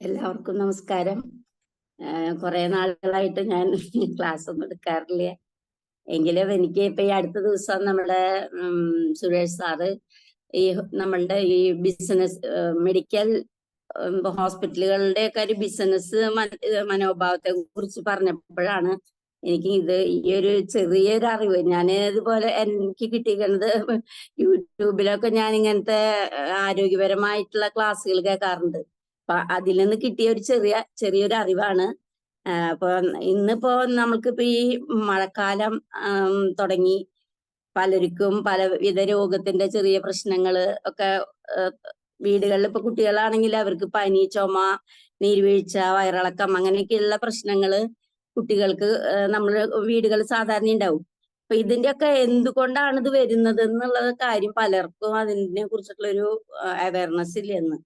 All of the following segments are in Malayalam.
എല്ലാവർക്കും നമസ്കാരം. കുറെ നാളുകളായിട്ട് ഞാൻ ക്ലാസ് ഒന്നും എടുക്കാറില്ല. എങ്കിലും എനിക്ക് ഇപ്പൊ ഈ അടുത്ത ദിവസം നമ്മുടെ സുരേഷ് സാറ് ഈ നമ്മളുടെ ഈ ബിസിനസ് മെഡിക്കൽ ഹോസ്പിറ്റലുകളുടെ ഒക്കെ ഒരു ബിസിനസ് മനോഭാവത്തെ കുറിച്ച് പറഞ്ഞപ്പോഴാണ് എനിക്ക് ഈ ഒരു ചെറിയൊരു അറിവ് ഞാൻ ഇതുപോലെ എനിക്ക് കിട്ടിയിരിക്കുന്നത്. യൂട്യൂബിലൊക്കെ ഞാൻ ഇങ്ങനത്തെ ആരോഗ്യപരമായിട്ടുള്ള ക്ലാസ്സുകൾ കേൾക്കാറുണ്ട്. അപ്പൊ അതിൽ നിന്ന് കിട്ടിയ ഒരു ചെറിയൊരു അറിവാണ്. അപ്പൊ ഇന്നിപ്പോ നമ്മൾക്കിപ്പോ ഈ മഴക്കാലം തുടങ്ങി. പലർക്കും പലവിധ രോഗത്തിന്റെ ചെറിയ പ്രശ്നങ്ങള് ഒക്കെ വീടുകളിൽ ഇപ്പൊ കുട്ടികളാണെങ്കിൽ അവർക്ക് പനി, ചുമ, നീർവീഴ്ച, വയറിളക്കം അങ്ങനെയൊക്കെയുള്ള പ്രശ്നങ്ങള് കുട്ടികൾക്ക് നമ്മുടെ വീടുകൾ സാധാരണ ഉണ്ടാവും. അപ്പൊ ഇതിന്റെയൊക്കെ എന്തുകൊണ്ടാണ് ഇത് വരുന്നത് എന്നുള്ള കാര്യം പലർക്കും അതിനെ കുറിച്ചിട്ടുള്ള ഒരു അവയർനെസ് ഇല്ലെന്ന്.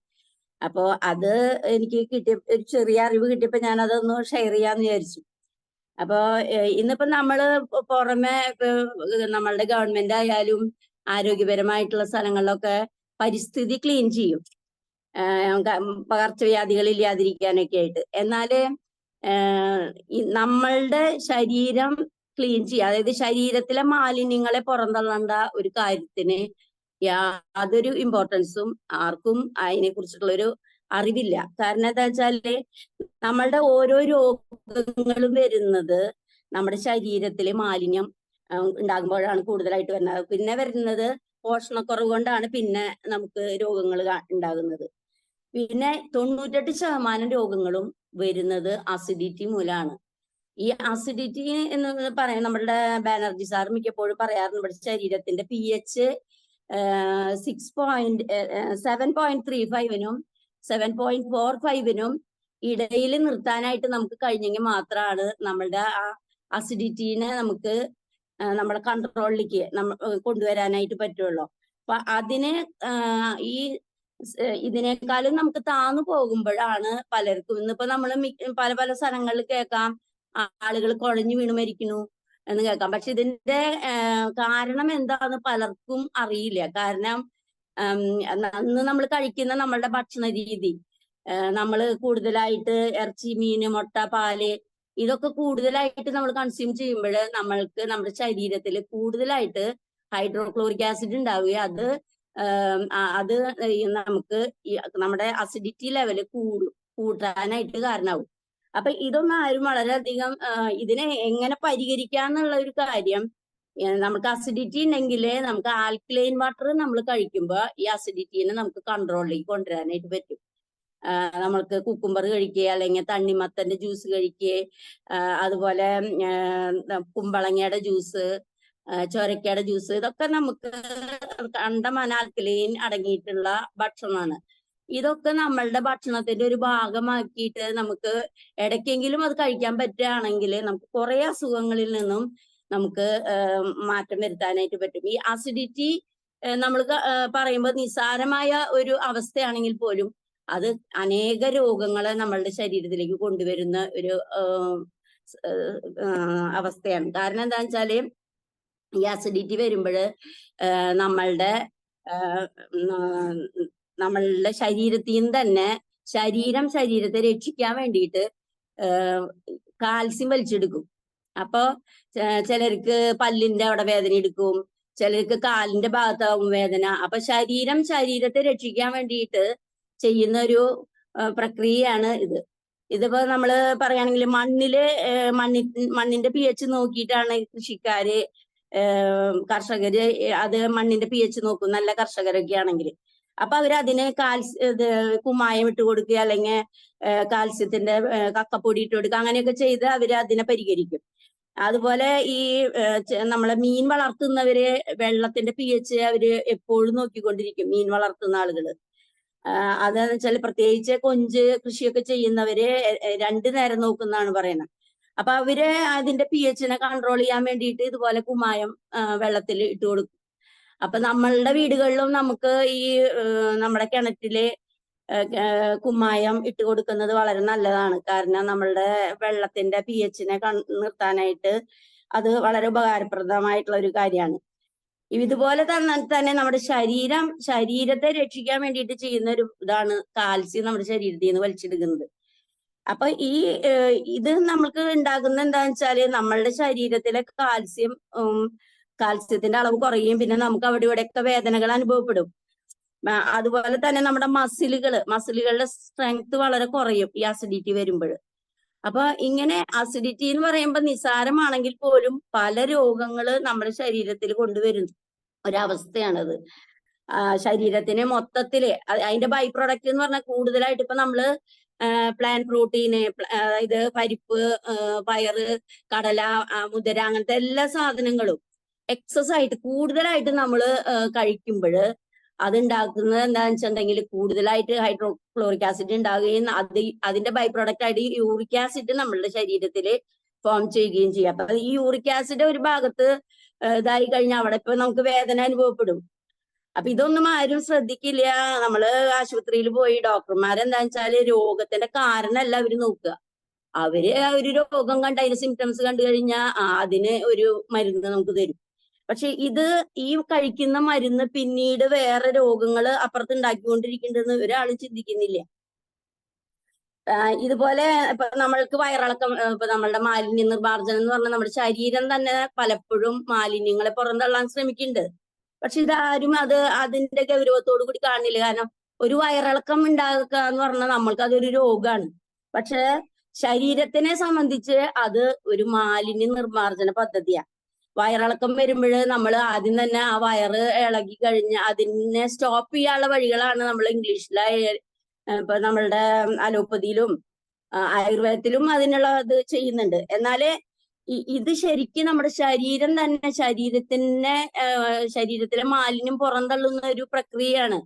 അപ്പോ അത് എനിക്ക് കിട്ടിയ ഒരു ചെറിയ അറിവ് കിട്ടിയപ്പോ ഞാൻ അതൊന്ന് ഷെയർ ചെയ്യാന്ന് വിചാരിച്ചു. അപ്പോ ഇന്നിപ്പോ നമ്മള് പുറമെ നമ്മളുടെ ഗവൺമെന്റ് ആയാലും ആരോഗ്യപരമായിട്ടുള്ള സ്ഥലങ്ങളിലൊക്കെ പരിസ്ഥിതി ക്ലീൻ ചെയ്യും, പകർച്ചവ്യാധികൾ ഇല്ലാതിരിക്കാനൊക്കെ ആയിട്ട്. എന്നാല് നമ്മളുടെ ശരീരം ക്ലീൻ ചെയ്യുക, അതായത് ശരീരത്തിലെ മാലിന്യങ്ങളെ പുറന്തള്ളേണ്ട ഒരു കാര്യത്തിന് യാതൊരു ഇമ്പോർട്ടൻസും ആർക്കും അതിനെ കുറിച്ചിട്ടുള്ളൊരു അറിവില്ല. കാരണം എന്താ വെച്ചാല് നമ്മളുടെ ഓരോ രോഗങ്ങളും വരുന്നത് നമ്മുടെ ശരീരത്തിലെ മാലിന്യം ഉണ്ടാകുമ്പോഴാണ് കൂടുതലായിട്ട് വരുന്നത്. പിന്നെ വരുന്നത് പോഷണക്കുറവ് കൊണ്ടാണ് പിന്നെ നമുക്ക് രോഗങ്ങൾ ഉണ്ടാകുന്നത്. പിന്നെ 98% രോഗങ്ങളും വരുന്നത് അസിഡിറ്റി മൂലമാണ്. ഈ അസിഡിറ്റി എന്ന് പറയാൻ നമ്മളുടെ ബാനർജി സാർ മിക്കപ്പോഴും പറയാറുണ്ട്, നമ്മുടെ ശരീരത്തിന്റെ pH 7.35-നും 7.45-നും ഇടയിൽ നിർത്താനായിട്ട് നമുക്ക് കഴിഞ്ഞെങ്കിൽ മാത്രമാണ് നമ്മളുടെ ആ അസിഡിറ്റീനെ നമുക്ക് നമ്മുടെ കൺട്രോളിലേക്ക് കൊണ്ടുവരാനായിട്ട് പറ്റുള്ളൂ. അപ്പൊ അതിന് ഈ ഇതിനേക്കാളും നമുക്ക് താന്നു പോകുമ്പോഴാണ് പലർക്കും ഇന്നിപ്പോ നമ്മൾ പല പല സ്ഥലങ്ങളിൽ കേൾക്കാം ആളുകൾ കുഴഞ്ഞു വീണ് മരിക്കുന്നു എന്ന് കേൾക്കാം. പക്ഷെ ഇതിന്റെ കാരണം എന്താന്ന് പലർക്കും അറിയില്ല. കാരണം അന്ന് നമ്മൾ കഴിക്കുന്ന നമ്മളുടെ ഭക്ഷണ രീതി, നമ്മൾ കൂടുതലായിട്ട് ഇറച്ചി, മീന്, മുട്ട, പാല് ഇതൊക്കെ കൂടുതലായിട്ട് നമ്മൾ കൺസ്യൂം ചെയ്യുമ്പോൾ നമ്മൾക്ക് നമ്മുടെ ശരീരത്തിൽ കൂടുതലായിട്ട് ഹൈഡ്രോക്ലോറിക് ആസിഡ് ഉണ്ടാവുകയും അത് നമുക്ക് നമ്മുടെ അസിഡിറ്റി ലെവല് കൂട്ടാനായിട്ട് കാരണമാവും. അപ്പൊ ഇതൊന്നും ആരും വളരെയധികം ഇതിനെ എങ്ങനെ പരിഹരിക്കാന്നുള്ള ഒരു കാര്യം, നമുക്ക് അസിഡിറ്റി ഉണ്ടെങ്കിൽ നമുക്ക് ആൽക്കലൈൻ വാട്ടർ നമ്മൾ കഴിക്കുമ്പോൾ ഈ അസിഡിറ്റീനെ നമുക്ക് കൺട്രോളിലേക്ക് കൊണ്ടുവരാനായിട്ട് പറ്റും. നമ്മൾക്ക് കുക്കുംബർ കഴിക്കുക, അല്ലെങ്കിൽ തണ്ണിമത്തന്റെ ജ്യൂസ് കഴിക്കുക, അതുപോലെ കുമ്പളങ്ങയുടെ ജ്യൂസ്, ചൊരക്കയുടെ ജ്യൂസ്, ഇതൊക്കെ നമുക്ക് കണ്ടമാന ആൽക്കലൈൻ അടങ്ങിയിട്ടുള്ള ഭക്ഷണമാണ്. ഇതൊക്കെ നമ്മളുടെ ഭക്ഷണത്തിന്റെ ഒരു ഭാഗമാക്കിയിട്ട് നമുക്ക് ഇടയ്ക്കെങ്കിലും അത് കഴിക്കാൻ പറ്റുകയാണെങ്കിൽ നമുക്ക് കുറെ അസുഖങ്ങളിൽ നിന്നും നമുക്ക് മാറ്റം വരുത്താനായിട്ട് പറ്റും. ഈ അസിഡിറ്റി നമ്മൾ പറയുമ്പോൾ നിസ്സാരമായ ഒരു അവസ്ഥയാണെങ്കിൽ പോലും അത് അനേക രോഗങ്ങളെ നമ്മളുടെ ശരീരത്തിലേക്ക് കൊണ്ടുവരുന്ന ഒരു അവസ്ഥയാണ്. കാരണം എന്താണെന്ന് വെച്ചാല് ഈ അസിഡിറ്റി വരുമ്പോൾ നമ്മളുടെ ശരീരത്തിൽ നിന്ന് തന്നെ ശരീരത്തെ രക്ഷിക്കാൻ വേണ്ടിയിട്ട് കാൽസ്യം വലിച്ചെടുക്കും. അപ്പൊ ചിലർക്ക് പല്ലിന്റെ അവിടെ വേദന എടുക്കും, ചിലർക്ക് കാലിന്റെ ഭാഗത്താവും വേദന. അപ്പൊ ശരീരത്തെ രക്ഷിക്കാൻ വേണ്ടിയിട്ട് ചെയ്യുന്ന ഒരു പ്രക്രിയയാണ് ഇത്. ഇതിപ്പോ നമ്മള് പറയുകയാണെങ്കിൽ മണ്ണിന്റെ pH നോക്കിയിട്ടാണ് കൃഷിക്കാര്, കർഷകര് അത് മണ്ണിന്റെ pH നോക്കും, നല്ല കർഷകരൊക്കെ ആണെങ്കിൽ. അപ്പൊ അവര് അതിന് കുമ്മായം ഇട്ട് കൊടുക്കുക, അല്ലെങ്കിൽ കാൽസ്യത്തിന്റെ കക്കപ്പൊടി ഇട്ട് കൊടുക്കുക, അങ്ങനെയൊക്കെ ചെയ്ത് അവര് അതിനെ പരിഹരിക്കും. അതുപോലെ ഈ നമ്മളെ മീൻ വളർത്തുന്നവര് വെള്ളത്തിന്റെ pH അവര് എപ്പോഴും നോക്കിക്കൊണ്ടിരിക്കും, മീൻ വളർത്തുന്ന ആളുകള്. അതെന്ന് വെച്ചാൽ പ്രത്യേകിച്ച് കൊഞ്ച് കൃഷിയൊക്കെ ചെയ്യുന്നവര് 2 നേരം നോക്കുന്നതാണ് പറയുന്നത്. അപ്പൊ അവര് അതിന്റെ pH-നെ കൺട്രോൾ ചെയ്യാൻ വേണ്ടിയിട്ട് ഇതുപോലെ കുമ്മായം വെള്ളത്തിൽ ഇട്ട് കൊടുക്കും. അപ്പൊ നമ്മളുടെ വീടുകളിലും നമുക്ക് ഈ നമ്മുടെ കിണറ്റില് കുമ്മായം ഇട്ട് കൊടുക്കുന്നത് വളരെ നല്ലതാണ്. കാരണം നമ്മളുടെ വെള്ളത്തിന്റെ pH-നെ നിർത്താനായിട്ട് അത് വളരെ ഉപകാരപ്രദമായിട്ടുള്ള ഒരു കാര്യമാണ്. ഇതുപോലെ തന്നെ നമ്മുടെ ശരീരത്തെ രക്ഷിക്കാൻ വേണ്ടിയിട്ട് ചെയ്യുന്ന ഒരു ഇതാണ് കാൽസ്യം നമ്മുടെ ശരീരത്തിൽ നിന്ന് വലിച്ചെടുക്കുന്നത്. അപ്പൊ ഇത് നമ്മൾക്ക് ഉണ്ടാകുന്ന എന്താന്ന് വെച്ചാല് നമ്മളുടെ ശരീരത്തിലെ കാൽസ്യത്തിന്റെ അളവ് കുറയും. പിന്നെ നമുക്ക് അവിടെ ഇവിടെയൊക്കെ വേദനകൾ അനുഭവപ്പെടും. അതുപോലെ തന്നെ നമ്മുടെ മസിലുകളുടെ സ്ട്രെങ്ത് വളരെ കുറയും ഈ അസിഡിറ്റി വരുമ്പോൾ. അപ്പൊ ഇങ്ങനെ അസിഡിറ്റി എന്ന് പറയുമ്പോൾ നിസ്സാരമാണെങ്കിൽ പോലും പല രോഗങ്ങള് നമ്മുടെ ശരീരത്തിൽ കൊണ്ടുവരുന്ന ഒരവസ്ഥയാണത്. ശരീരത്തിന് മൊത്തത്തില് അതിന്റെ ബൈ പ്രൊഡക്റ്റ് എന്ന് പറഞ്ഞാൽ കൂടുതലായിട്ട് ഇപ്പൊ നമ്മള് പ്ലാന്റ് പ്രോട്ടീന്, അതായത് പരിപ്പ്, പയറ്, കടല, മുതിര, അങ്ങനത്തെ എല്ലാ സാധനങ്ങളും എക്സസ് ആയിട്ട് കൂടുതലായിട്ട് നമ്മൾ കഴിക്കുമ്പോൾ അതുണ്ടാക്കുന്നത് എന്താണെന്ന് വെച്ചിട്ടുണ്ടെങ്കിൽ കൂടുതലായിട്ട് ഹൈഡ്രോക്ലോറിക് ആസിഡ് ഉണ്ടാവുകയും അതിന്റെ ബൈ പ്രൊഡക്റ്റ് ആയിട്ട് യൂറിക് ആസിഡ് നമ്മളുടെ ശരീരത്തിൽ ഫോം ചെയ്യുകയും ചെയ്യും. അപ്പൊ ഈ യൂറിക് ആസിഡ് ഒരു ഭാഗത്ത് ഇതായി കഴിഞ്ഞാൽ അവിടെ ഇപ്പൊ നമുക്ക് വേദന അനുഭവപ്പെടും. അപ്പൊ ഇതൊന്നും ആരും ശ്രദ്ധിക്കില്ല. നമ്മള് ആശുപത്രിയിൽ പോയി ഡോക്ടർമാരെന്താന്ന് വെച്ചാല് രോഗത്തിന്റെ കാരണമല്ല അവര് നോക്കുക. അവര് ഒരു രോഗം കണ്ട് അതിന്റെ സിംറ്റംസ് കണ്ടു കഴിഞ്ഞാൽ അതിന് ഒരു മരുന്ന് നമുക്ക് തരും. പക്ഷെ ഈ കഴിക്കുന്ന മരുന്ന് പിന്നീട് വേറെ രോഗങ്ങൾ അപ്പുറത്ത് ഉണ്ടാക്കിക്കൊണ്ടിരിക്കുന്നുണ്ടെന്ന് ഒരാളും ചിന്തിക്കുന്നില്ല. ഇതുപോലെ ഇപ്പൊ നമ്മൾക്ക് വയറിളക്കം, ഇപ്പൊ നമ്മളുടെ മാലിന്യ നിർമ്മാർജ്ജനം എന്ന് പറഞ്ഞാൽ നമ്മുടെ ശരീരം തന്നെ പലപ്പോഴും മാലിന്യങ്ങളെ പുറന്തള്ളാൻ ശ്രമിക്കുന്നുണ്ട്. പക്ഷെ ഇതാരും അതിന്റെ ഗൗരവത്തോടു കൂടി കാണുന്നില്ല. കാരണം ഒരു വയറിളക്കം ഉണ്ടാക്കുക എന്ന് പറഞ്ഞാൽ നമ്മൾക്ക് അതൊരു രോഗമാണ്. പക്ഷെ ശരീരത്തിനെ സംബന്ധിച്ച് അത് ഒരു മാലിന്യ നിർമ്മാർജ്ജന പദ്ധതിയാണ്. വയറിളക്കം വരുമ്പോൾ നമ്മൾ ആദ്യം തന്നെ ആ വയറ് ഇളകി കഴിഞ്ഞ് അതിനെ സ്റ്റോപ്പ് ചെയ്യാനുള്ള വഴികളാണ് നമ്മൾ ഇംഗ്ലീഷിലെ ഇപ്പൊ നമ്മളുടെ അലോപ്പതിയിലും ആയുർവേദത്തിലും അതിനുള്ള ഇത് ചെയ്യുന്നുണ്ട്. എന്നാല് ഇത് ശരിക്കും നമ്മുടെ ശരീരം തന്നെ ശരീരത്തിലെ മാലിന്യം പുറന്തള്ളുന്ന ഒരു പ്രക്രിയയാണ്.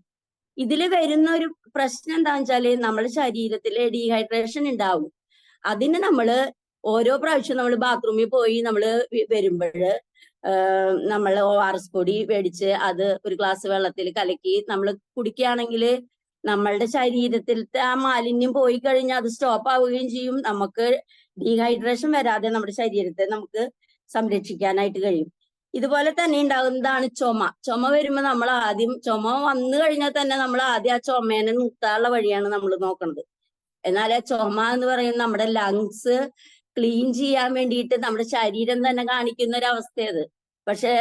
ഇതിൽ വരുന്ന ഒരു പ്രശ്നം എന്താണെന്ന് വെച്ചാല് നമ്മുടെ ശരീരത്തിലെ ഡീഹൈഡ്രേഷൻ ഉണ്ടാവും. അതിന് നമ്മള് ഓരോ പ്രാവശ്യം നമ്മൾ ബാത്റൂമിൽ പോയി നമ്മൾ വരുമ്പോൾ നമ്മൾ ORS പൊടി മേടിച്ച് അത് ഒരു ഗ്ലാസ് വെള്ളത്തിൽ കലക്കി നമ്മൾ കുടിക്കുകയാണെങ്കിൽ നമ്മളുടെ ശരീരത്തിലത്തെ ആ മാലിന്യം പോയി കഴിഞ്ഞാൽ അത് സ്റ്റോപ്പ് ആവുകയും ചെയ്യും. നമുക്ക് ഡീഹൈഡ്രേഷൻ വരാതെ നമ്മുടെ ശരീരത്തെ നമുക്ക് സംരക്ഷിക്കാനായിട്ട് കഴിയും. ഇതുപോലെ തന്നെ ഉണ്ടാകുന്നതാണ് ചുമ വരുമ്പോൾ നമ്മൾ ചുമ വന്നു കഴിഞ്ഞാൽ തന്നെ നമ്മൾ ആദ്യം ആ ചുമേനെ നിർത്താനുള്ള വഴിയാണ് നമ്മൾ നോക്കുന്നത്. എന്നാൽ ആ ചുമ എന്ന് പറയുന്നത് നമ്മുടെ ലങ്സ് ക്ലീൻ ചെയ്യാൻ വേണ്ടിയിട്ട് നമ്മുടെ ശരീരം തന്നെ കാണിക്കുന്ന ഒരു അവസ്ഥയത്. പക്ഷെ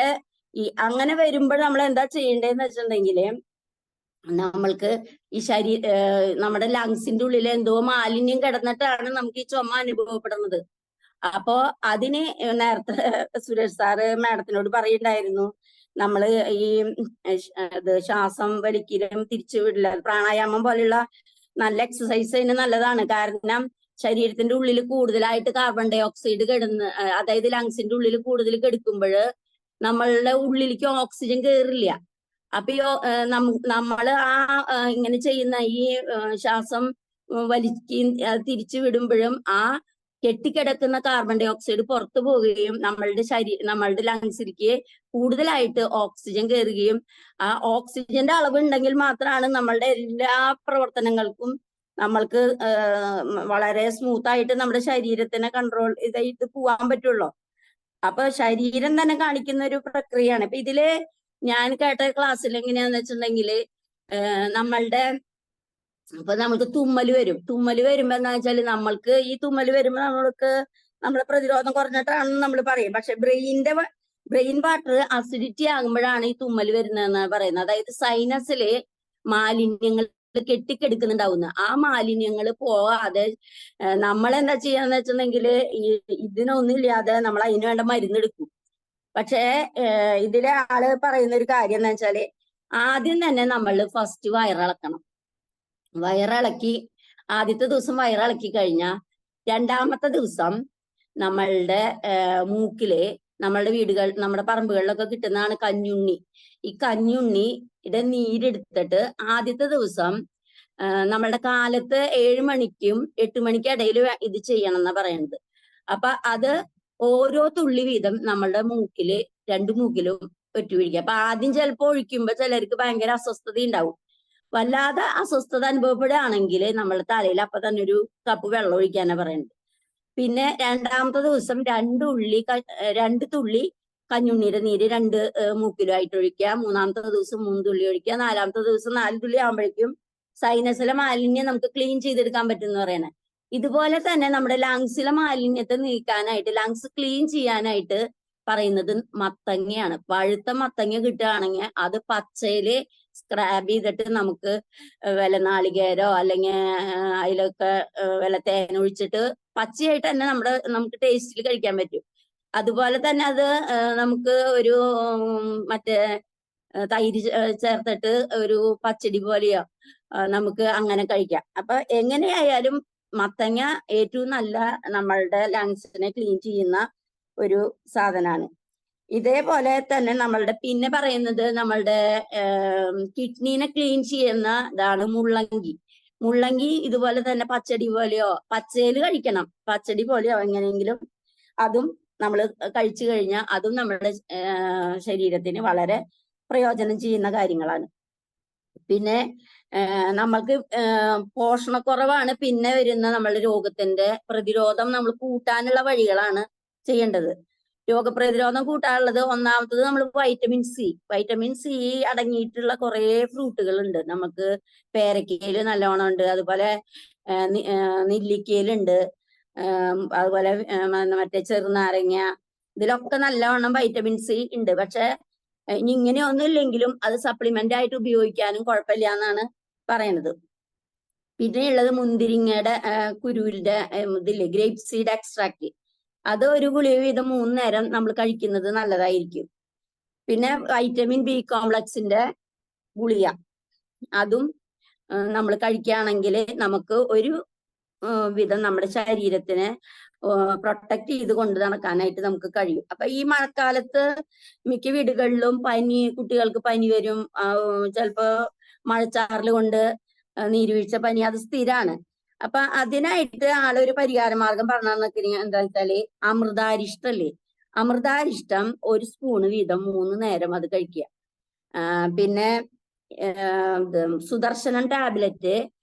അങ്ങനെ വരുമ്പോൾ നമ്മൾ എന്താ ചെയ്യേണ്ടതെന്ന് വെച്ചിട്ടുണ്ടെങ്കിൽ നമ്മൾക്ക് ഈ നമ്മുടെ ലങ്സിന്റെ ഉള്ളിൽ എന്തോ മാലിന്യം കിടന്നിട്ടാണ് നമുക്ക് ഈ ചുമ അനുഭവപ്പെടുന്നത്. അപ്പോ അതിന് നേരത്തെ സുരേഷ് സാറ് മാഡത്തിനോട് പറയുണ്ടായിരുന്നു, നമ്മള് ഈ ശ്വാസം വലിക്കലും തിരിച്ചു വിടില്ല, പ്രാണായാമം പോലെയുള്ള നല്ല എക്സസൈസ് അതിന് നല്ലതാണ്. കാരണം ശരീരത്തിന്റെ ഉള്ളിൽ കൂടുതലായിട്ട് കാർബൺ ഡൈ ഓക്സൈഡ് അതായത് ലങ്സിന്റെ ഉള്ളിൽ കൂടുതൽ കെടുക്കുമ്പോൾ നമ്മളുടെ ഉള്ളിലേക്ക് ഓക്സിജൻ കയറില്ല. അപ്പൊ നമ്മള് ഇങ്ങനെ ചെയ്യുന്ന ഈ ശ്വാസം വലിക്കുകയും തിരിച്ചു വിടുമ്പോഴും ആ കെട്ടിക്കിടക്കുന്ന കാർബൺ ഡൈ ഓക്സൈഡ് പുറത്തു പോവുകയും നമ്മളുടെ ലങ്സിലേക്ക് കൂടുതലായിട്ട് ഓക്സിജൻ കയറുകയും ആ ഓക്സിജന്റെ അളവ് ഉണ്ടെങ്കിൽ മാത്രമാണ് നമ്മളുടെ എല്ലാ പ്രവർത്തനങ്ങൾക്കും നമ്മൾക്ക് വളരെ സ്മൂത്ത് ആയിട്ട് നമ്മുടെ ശരീരത്തിനെ കൺട്രോൾ ചെയ്ത് പോവാൻ പറ്റുള്ളൂ. അപ്പൊ ശരീരം തന്നെ കാണിക്കുന്ന ഒരു പ്രക്രിയയാണ്. ഇപ്പൊ ഇതില് ഞാൻ കേട്ട ക്ലാസ്സിൽ എങ്ങനെയാന്ന് വെച്ചിട്ടുണ്ടെങ്കിൽ ഇപ്പൊ നമുക്ക് തുമ്മല് വരുമ്പോ എന്താ വെച്ചാല് നമ്മൾക്ക് ഈ തുമ്മല് വരുമ്പോ നമ്മുടെ പ്രതിരോധം കുറഞ്ഞിട്ടാണെന്ന് നമ്മൾ പറയും. പക്ഷെ ബ്രെയിൻ വാട്ടർ അസിഡിറ്റി ആകുമ്പോഴാണ് ഈ തുമ്മല് വരുന്നതെന്ന് പറയുന്നത്. അതായത് സൈനസില് മാലിന്യങ്ങൾ കെട്ടിക്കെടുക്കുന്നുണ്ടാവുന്ന ആ മാലിന്യങ്ങൾ പോവാതെ നമ്മളെന്താ ചെയ്യാന്ന് വെച്ചിട്ടുണ്ടെങ്കിൽ ഇതിനൊന്നുമില്ലാതെ നമ്മൾ അതിന് വേണ്ട മരുന്നെടുക്കും. പക്ഷേ ഇതിലെ ആള് പറയുന്ന ഒരു കാര്യം എന്താ വെച്ചാല് ആദ്യം തന്നെ നമ്മൾ ഫസ്റ്റ് വയറിളക്കണം. ആദ്യത്തെ ദിവസം വയറിളക്കി കഴിഞ്ഞാൽ രണ്ടാമത്തെ ദിവസം നമ്മളുടെ മൂക്കില് നമ്മുടെ പറമ്പുകളിലൊക്കെ കിട്ടുന്നതാണ് കഞ്ഞുണ്ണി. ഈ കഞ്ഞുണ്ണിയുടെ നീരെടുത്തിട്ട് ആദ്യത്തെ ദിവസം നമ്മളുടെ കാലത്ത് 7 മണിക്കും 8 മണിക്കും ഇടയിൽ ഇത് ചെയ്യണം എന്നാ പറയുന്നത്. അപ്പൊ അത് ഓരോ തുള്ളി വീതം നമ്മളുടെ രണ്ട് മൂക്കിലും ഒറ്റുപിടിക്കുക. അപ്പൊ ആദ്യം ചിലപ്പോൾ ഒഴിക്കുമ്പോ ചിലർക്ക് ഭയങ്കര അസ്വസ്ഥത ഉണ്ടാവും. വല്ലാതെ അസ്വസ്ഥത അനുഭവപ്പെടുകയാണെങ്കിൽ നമ്മൾ തലയിൽ അപ്പൊ തന്നെ ഒരു കപ്പ് വെള്ളം ഒഴിക്കാനാ പറയുന്നത്. പിന്നെ രണ്ടാമത്തെ ദിവസം 2 തുള്ളി കഞ്ഞുണ്ണിയുടെ നീര് 2 മൂക്കിലുമായിട്ട് ഒഴിക്കുക. 3-ാമത്തെ ദിവസം 3 തുള്ളി ഒഴിക്കുക. 4-ാമത്തെ ദിവസം 4 തുള്ളി ആകുമ്പോഴേക്കും സൈനസിലെ മാലിന്യം നമുക്ക് ക്ലീൻ ചെയ്തെടുക്കാൻ പറ്റും എന്ന് പറയണേ. ഇതുപോലെ തന്നെ നമ്മുടെ ലങ്സിലെ മാലിന്യത്തെ നീക്കാനായിട്ട്, ലങ്സ് ക്ലീൻ ചെയ്യാനായിട്ട് പറയുന്നത് മത്തങ്ങയാണ്. പഴുത്ത മത്തങ്ങ കിട്ടുകയാണെങ്കിൽ അത് പച്ചയില് സ്ക്രാബ് ചെയ്തിട്ട് നമുക്ക് വല്ല നാളികേരോ അല്ലെങ്കിൽ അതിലൊക്കെ വല്ല തേൻ ഒഴിച്ചിട്ട് പച്ചയായിട്ട് തന്നെ നമുക്ക് ടേസ്റ്റിൽ കഴിക്കാൻ പറ്റും. അതുപോലെ തന്നെ അത് നമുക്ക് ഒരു മറ്റേ തൈര് ചേർത്തിട്ട് ഒരു പച്ചടി പോലെയോ നമുക്ക് അങ്ങനെ കഴിക്കാം. അപ്പൊ എങ്ങനെയായാലും മത്തങ്ങ ഏറ്റവും നല്ല നമ്മളുടെ ലങ്സിനെ ക്ലീൻ ചെയ്യുന്ന ഒരു സാധനമാണ്. ഇതേപോലെ തന്നെ നമ്മളുടെ പിന്നെ പറയുന്നത് നമ്മളുടെ കിഡ്നീനെ ക്ലീൻ ചെയ്യുന്ന ഇതാണ് മുള്ളങ്കി. മുള്ളങ്കി ഇതുപോലെ തന്നെ പച്ചടി പോലെയോ പച്ചയിൽ കഴിക്കണം, പച്ചടി പോലെയോ എങ്ങനെയെങ്കിലും അതും നമ്മൾ കഴിച്ചു കഴിഞ്ഞാൽ അതും നമ്മുടെ ശരീരത്തിന് വളരെ പ്രയോജനം ചെയ്യുന്ന കാര്യങ്ങളാണ്. പിന്നെ നമ്മൾക്ക് പോഷണക്കുറവാണ് പിന്നെ വരുന്ന നമ്മളുടെ രോഗത്തിന്റെ പ്രതിരോധം നമ്മൾ കൂട്ടാനുള്ള വഴികളാണ് ചെയ്യേണ്ടത്. രോഗപ്രതിരോധം കൂട്ടാനുള്ളത് ഒന്നാമത്തത് നമ്മൾ വൈറ്റമിൻ സി അടങ്ങിയിട്ടുള്ള കുറേ ഫ്രൂട്ടുകൾ ഉണ്ട്. നമുക്ക് പേരക്കയില് നല്ലോണം ഉണ്ട്, അതുപോലെ നെല്ലിക്കയിലുണ്ട്, അതുപോലെ മറ്റേ ചെറുനാരങ്ങ, ഇതിലൊക്കെ നല്ലവണ്ണം വൈറ്റമിൻ സി ഉണ്ട്. പക്ഷെ ഇനി ഇങ്ങനെയൊന്നും ഇല്ലെങ്കിലും അത് സപ്ലിമെന്റ് ആയിട്ട് ഉപയോഗിക്കാനും കുഴപ്പമില്ല എന്നാണ് പറയണത്. പിന്നെയുള്ളത് മുന്തിരിങ്ങയുടെ കുരുവിന്റെ ഇതില്ലേ, ഗ്രേപ്പ് സീഡ് എക്സ്ട്രാക്ട്, അത് ഒരു ഗുളിക വീതം 3 നേരം നമ്മൾ കഴിക്കുന്നത് നല്ലതായിരിക്കും. പിന്നെ വൈറ്റമിൻ ബി കോംപ്ലക്സിന്റെ ഗുളിക, അതും നമ്മൾ കഴിക്കുകയാണെങ്കിൽ നമുക്ക് ഒരു വിധം നമ്മുടെ ശരീരത്തിനെ പ്രൊട്ടക്ട് ചെയ്ത് കൊണ്ട് നടക്കാനായിട്ട് നമുക്ക് കഴിയും. അപ്പൊ ഈ മഴക്കാലത്ത് മിക്ക വീടുകളിലും കുട്ടികൾക്ക് പനി വരും. ചിലപ്പോ മഴച്ചാറിൽ കൊണ്ട് നീരുവീഴ്ച പനി, അത് സ്ഥിരമാണ്. അപ്പൊ അതിനായിട്ട് ആളൊരു പരിഹാര മാർഗം പറഞ്ഞാൽ എന്താ വെച്ചാല് അമൃതാരിഷ്ടല്ലേ, അമൃതാരിഷ്ടം 1 സ്പൂണ് വീതം 3 നേരം അത് കഴിക്കുക. പിന്നെ സുദർശനം ടാബ്ലറ്റ്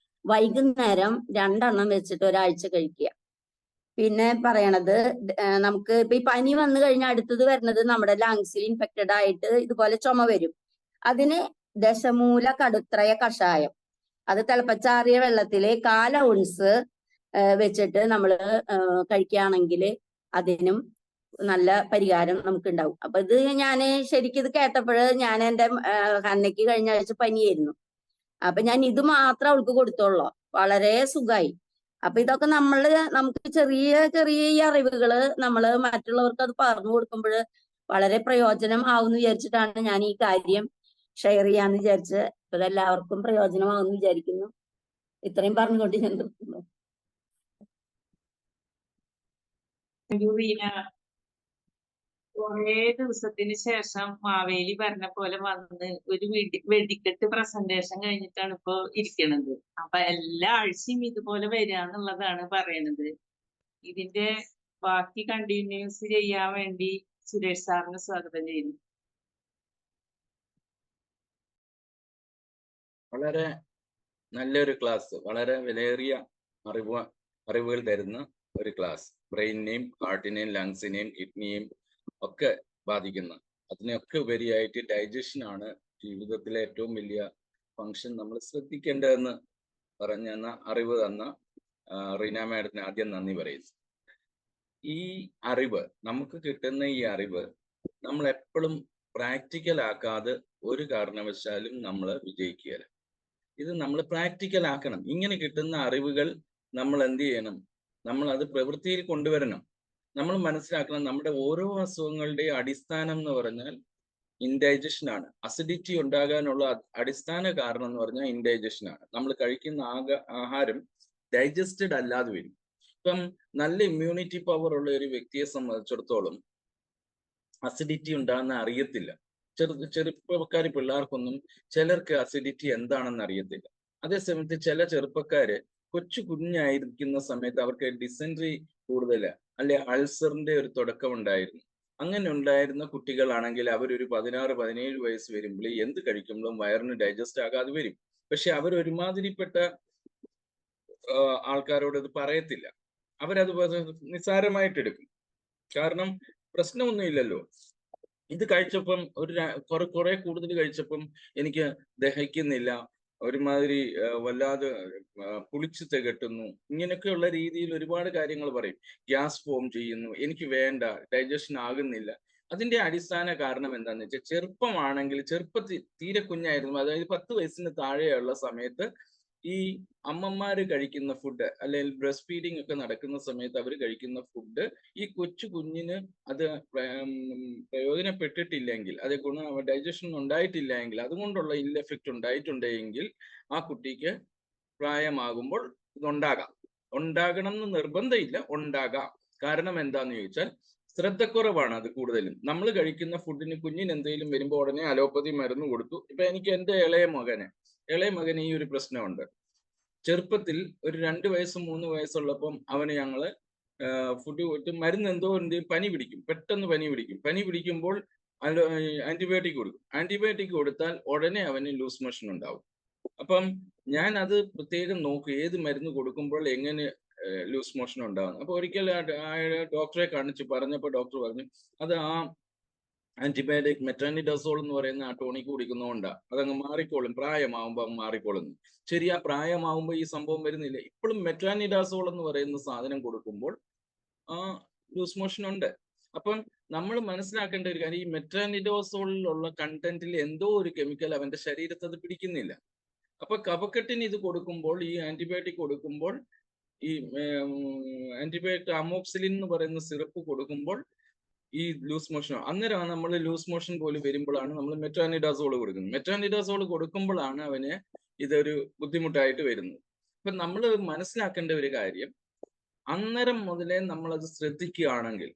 വൈകുന്നേരം 2 എണ്ണം വെച്ചിട്ട് ഒരാഴ്ച കഴിക്കുക. പിന്നെ പറയണത് നമുക്ക് ഇപ്പൊ ഈ പനി വന്നു കഴിഞ്ഞാൽ അടുത്തത് വരുന്നത് നമ്മുടെ ലങ്സിൽ ഇൻഫെക്റ്റഡ് ആയിട്ട് ഇതുപോലെ ചുമ വരും. അതിന് ദശമൂല കടുത്രയ കഷായം, അത് തിളപ്പിച്ചാറിയ വെള്ളത്തില് 1/4 ഔൺസ് വെച്ചിട്ട് നമ്മൾ കഴിക്കുകയാണെങ്കിൽ അതിനും നല്ല പരിഹാരം നമുക്ക് ഉണ്ടാവും. അപ്പൊ ഇത് ഞാൻ ശരിക്കും ഇത് കേട്ടപ്പോൾ ഞാൻ എൻ്റെ ഹന്നയ്ക്ക് കഴിഞ്ഞ ആഴ്ച പനിയായിരുന്നു. അപ്പൊ ഞാൻ ഇത് മാത്രം അവൾക്ക് കൊടുത്തോളൂ, വളരെ സുഖമായി. അപ്പൊ ഇതൊക്കെ നമുക്ക് ചെറിയ ചെറിയ ഈ അറിവുകള് നമ്മള് മറ്റുള്ളവർക്ക് അത് പറഞ്ഞു കൊടുക്കുമ്പോൾ വളരെ പ്രയോജനം ആവുമെന്ന് വിചാരിച്ചിട്ടാണ് ഞാൻ ഈ കാര്യം ഷെയർ ചെയ്യാന്ന് വിചാരിച്ച്. അപ്പൊ ഇതെല്ലാവർക്കും പ്രയോജനമാവുമെന്ന് വിചാരിക്കുന്നു. ഇത്രയും പറഞ്ഞുകൊണ്ട് ഞാൻ നിർത്തുന്നു. കുറേ ദിവസത്തിന് ശേഷം മാവേലി പറഞ്ഞ പോലെ വന്ന് ഒരു വെടിക്കെട്ട് പ്രസന്റേഷൻ കഴിഞ്ഞിട്ടാണ് ഇപ്പൊ ഇരിക്കണത്. അപ്പൊ എല്ലാ ആഴ്ചയും ഇതുപോലെ വരിക എന്നുള്ളതാണ് പറയണത്. ഇതിന്റെ ബാക്കി കണ്ടിന്യൂസ് ചെയ്യാൻ വേണ്ടി സുരേഷ് സാറിന് സ്വാഗതം ചെയ്യുന്നു. വളരെ നല്ലൊരു ക്ലാസ്, വളരെ വിലയേറിയ അറിവുകൾ തരുന്ന ഒരു ക്ലാസ്. ബ്രെയിനിനെയും ഹാർട്ടിനെയും ലങ്സിനെയും കിഡ്നിയെയും ഒക്കെ ബാധിക്കുന്ന, അതിനൊക്കെ ഉപരിയായിട്ട് ഡൈജഷനാണ് ജീവിതത്തിലെ ഏറ്റവും വലിയ ഫങ്ഷൻ നമ്മൾ ശ്രദ്ധിക്കേണ്ടതെന്ന് പറഞ്ഞ അറിവ് തന്ന റീന മാഡത്തിന് ആദ്യം നന്ദി പറയുന്നു. ഈ അറിവ് നമുക്ക് കിട്ടുന്ന ഈ അറിവ് നമ്മൾ എപ്പോഴും പ്രാക്ടിക്കൽ ആക്കാതെ ഒരു കാരണവശാലും നമ്മൾ വിജയിക്കുകയില്ല. ഇത് നമ്മൾ പ്രാക്ടിക്കൽ ആക്കണം. ഇങ്ങനെ കിട്ടുന്ന അറിവുകൾ നമ്മൾ എന്ത് ചെയ്യണം? നമ്മൾ അത് പ്രവൃത്തിയിൽ കൊണ്ടുവരണം. നമ്മൾ മനസ്സിലാക്കണം, നമ്മുടെ ഓരോ അസുഖങ്ങളുടെയും അടിസ്ഥാനം എന്ന് പറഞ്ഞാൽ ഇൻഡൈജഷൻ ആണ്. അസിഡിറ്റി ഉണ്ടാകാനുള്ള അടിസ്ഥാന കാരണം എന്ന് പറഞ്ഞാൽ ഇൻഡൈജഷൻ ആണ്. നമ്മൾ കഴിക്കുന്ന ആഹാരം ഡൈജസ്റ്റഡ് അല്ലാതെ വരും. ഇപ്പം നല്ല ഇമ്മ്യൂണിറ്റി പവർ ഉള്ള ഒരു വ്യക്തിയെ സംബന്ധിച്ചിടത്തോളം അസിഡിറ്റി ഉണ്ടാകുന്ന അറിയത്തില്ല. ചെറുപ്പക്കാര് പിള്ളേർക്കൊന്നും ചിലർക്ക് അസിഡിറ്റി എന്താണെന്ന് അറിയത്തില്ല. അതേസമയത്ത് ചില ചെറുപ്പക്കാര് കുഞ്ഞായിരിക്കുന്ന സമയത്ത് അവർക്ക് ഡിസെൻട്രി കൂടുതല്, അല്ലെ അൾസറിന്റെ ഒരു തുടക്കം ഉണ്ടായിരുന്നു. അങ്ങനെ ഉണ്ടായിരുന്ന കുട്ടികളാണെങ്കിൽ അവരൊരു 16-17 വയസ്സ് വരുമ്പോൾ എന്ത് കഴിക്കുമ്പോഴും വയറിന് ഡൈജസ്റ്റ് ആകാതെ വരും. പക്ഷെ അവരൊരുമാതിരിപ്പെട്ട ആൾക്കാരോട് ഇത് പറയത്തില്ല. അവരത് നിസ്സാരമായിട്ട് എടുക്കും. കാരണം പ്രശ്നമൊന്നും ഇല്ലല്ലോ. ഇത് കഴിച്ചപ്പം കുറെ കൂടുതൽ കഴിച്ചപ്പം എനിക്ക് ദഹിക്കുന്നില്ല, ഒരുമാതിരി വല്ലാതെ പുളിച്ചു തികട്ടുന്നു, ഇങ്ങനെയൊക്കെയുള്ള രീതിയിൽ ഒരുപാട് കാര്യങ്ങൾ പറയും. ഗ്യാസ് ഫോം ചെയ്യുന്നു, എനിക്ക് വേണ്ട, ഡൈജഷൻ ആകുന്നില്ല. അതിന്റെ അടിസ്ഥാന കാരണം എന്താണെന്ന് വെച്ചാൽ, ചെറുപ്പമാണെങ്കിൽ, ചെറുപ്പത്തിൽ തീരെ കുഞ്ഞായിരുന്നു, അതായത് 10 വയസ്സിന് താഴെയുള്ള സമയത്ത് ഈ അമ്മമാര് കഴിക്കുന്ന ഫുഡ്, അല്ലെങ്കിൽ ബ്രസ്റ്റ് ഫീഡിങ് ഒക്കെ നടക്കുന്ന സമയത്ത് അവർ കഴിക്കുന്ന ഫുഡ് ഈ കൊച്ചു കുഞ്ഞിന് അത് പ്രയോജനപ്പെട്ടിട്ടില്ലെങ്കിൽ, അത് ഡൈജഷൻ ഉണ്ടായിട്ടില്ല എങ്കിൽ, അതുകൊണ്ടുള്ള ഇൽ എഫക്റ്റ് ഉണ്ടായിട്ടുണ്ടെങ്കിൽ ആ കുട്ടിക്ക് പ്രായമാകുമ്പോൾ ഇതുണ്ടാകാം. ഉണ്ടാകണം എന്ന് നിർബന്ധമില്ല, ഉണ്ടാകാം. കാരണം എന്താന്ന് ചോദിച്ചാൽ, ശ്രദ്ധക്കുറവാണ് അത് കൂടുതലും. നമ്മൾ കഴിക്കുന്ന ഫുഡിന് കുഞ്ഞിന് എന്തെങ്കിലും വരുമ്പോൾ ഉടനെ അലോപ്പതി മരുന്ന് കൊടുത്തു. ഇപ്പൊ എനിക്ക് എന്റെ ഇളയ മകന് ഈ ഒരു പ്രശ്നമുണ്ട്. ചെറുപ്പത്തിൽ ഒരു 2 വയസ്സ് 3 വയസ്സുള്ളപ്പം അവന് ഞങ്ങള് ഫുഡ് കൊടുത്ത് മരുന്ന് എന്തോ പനി പിടിക്കും, പെട്ടെന്ന് പനി പിടിക്കും. പനി പിടിക്കുമ്പോൾ ആന്റിബയോട്ടിക് കൊടുക്കും. ആന്റിബയോട്ടിക് കൊടുത്താൽ ഉടനെ അവന് ലൂസ് മോഷൻ ഉണ്ടാവും. അപ്പം ഞാൻ അത് പ്രത്യേകം നോക്കും, ഏത് മരുന്ന് കൊടുക്കുമ്പോൾ എങ്ങനെ ലൂസ് മോഷൻ ഉണ്ടാകുന്നു. അപ്പൊ ഒരിക്കൽ ഡോക്ടറെ കാണിച്ച് പറഞ്ഞപ്പോൾ ഡോക്ടർ പറഞ്ഞു, അത് ആ ആന്റിബയോട്ടിക് മെട്രോനിഡസോൾ എന്ന് പറയുന്ന ആ ടോണിക് കുടിക്കുന്നതുകൊണ്ടാണ്, അതങ്ങ് മാറിക്കോളും, പ്രായമാവുമ്പോൾ അങ്ങ് മാറിക്കോളും. ശരിയാ, പ്രായമാവുമ്പോൾ ഈ സംഭവം വരുന്നില്ല. ഇപ്പോഴും മെട്രോനിഡസോൾ എന്ന് പറയുന്ന സാധനം കൊടുക്കുമ്പോൾ ആ ലൂസ് മോഷൻ ഉണ്ട്. അപ്പം നമ്മൾ മനസ്സിലാക്കേണ്ട ഒരു കാര്യം, ഈ മെട്രോനിഡസോളിലുള്ള കണ്ടന്റിൽ എന്തോ ഒരു കെമിക്കൽ അവന്റെ ശരീരത്തിൽ അത് പിടിക്കുന്നില്ല. അപ്പൊ കഫക്കെട്ടിന് ഇത് കൊടുക്കുമ്പോൾ, ഈ ആന്റിബയോട്ടിക് കൊടുക്കുമ്പോൾ, ഈ ആന്റിബയോട്ടിക് അമോക്സിലിൻ എന്ന് പറയുന്ന സിറപ്പ് കൊടുക്കുമ്പോൾ ഈ ലൂസ് മോഷൻ, അന്നേരമാണ് നമ്മൾ ലൂസ് മോഷൻ പോലും വരുമ്പോഴാണ് നമ്മൾ മെട്രോനിഡസോൾ കൊടുക്കുന്നത്. മെട്രോനിഡസോൾ കൊടുക്കുമ്പോഴാണ് അവന് ഇതൊരു ബുദ്ധിമുട്ടായിട്ട് വരുന്നത്. അപ്പൊ നമ്മൾ മനസ്സിലാക്കേണ്ട ഒരു കാര്യം, അന്നേരം മുതലേ നമ്മളത് ശ്രദ്ധിക്കുകയാണെങ്കിൽ,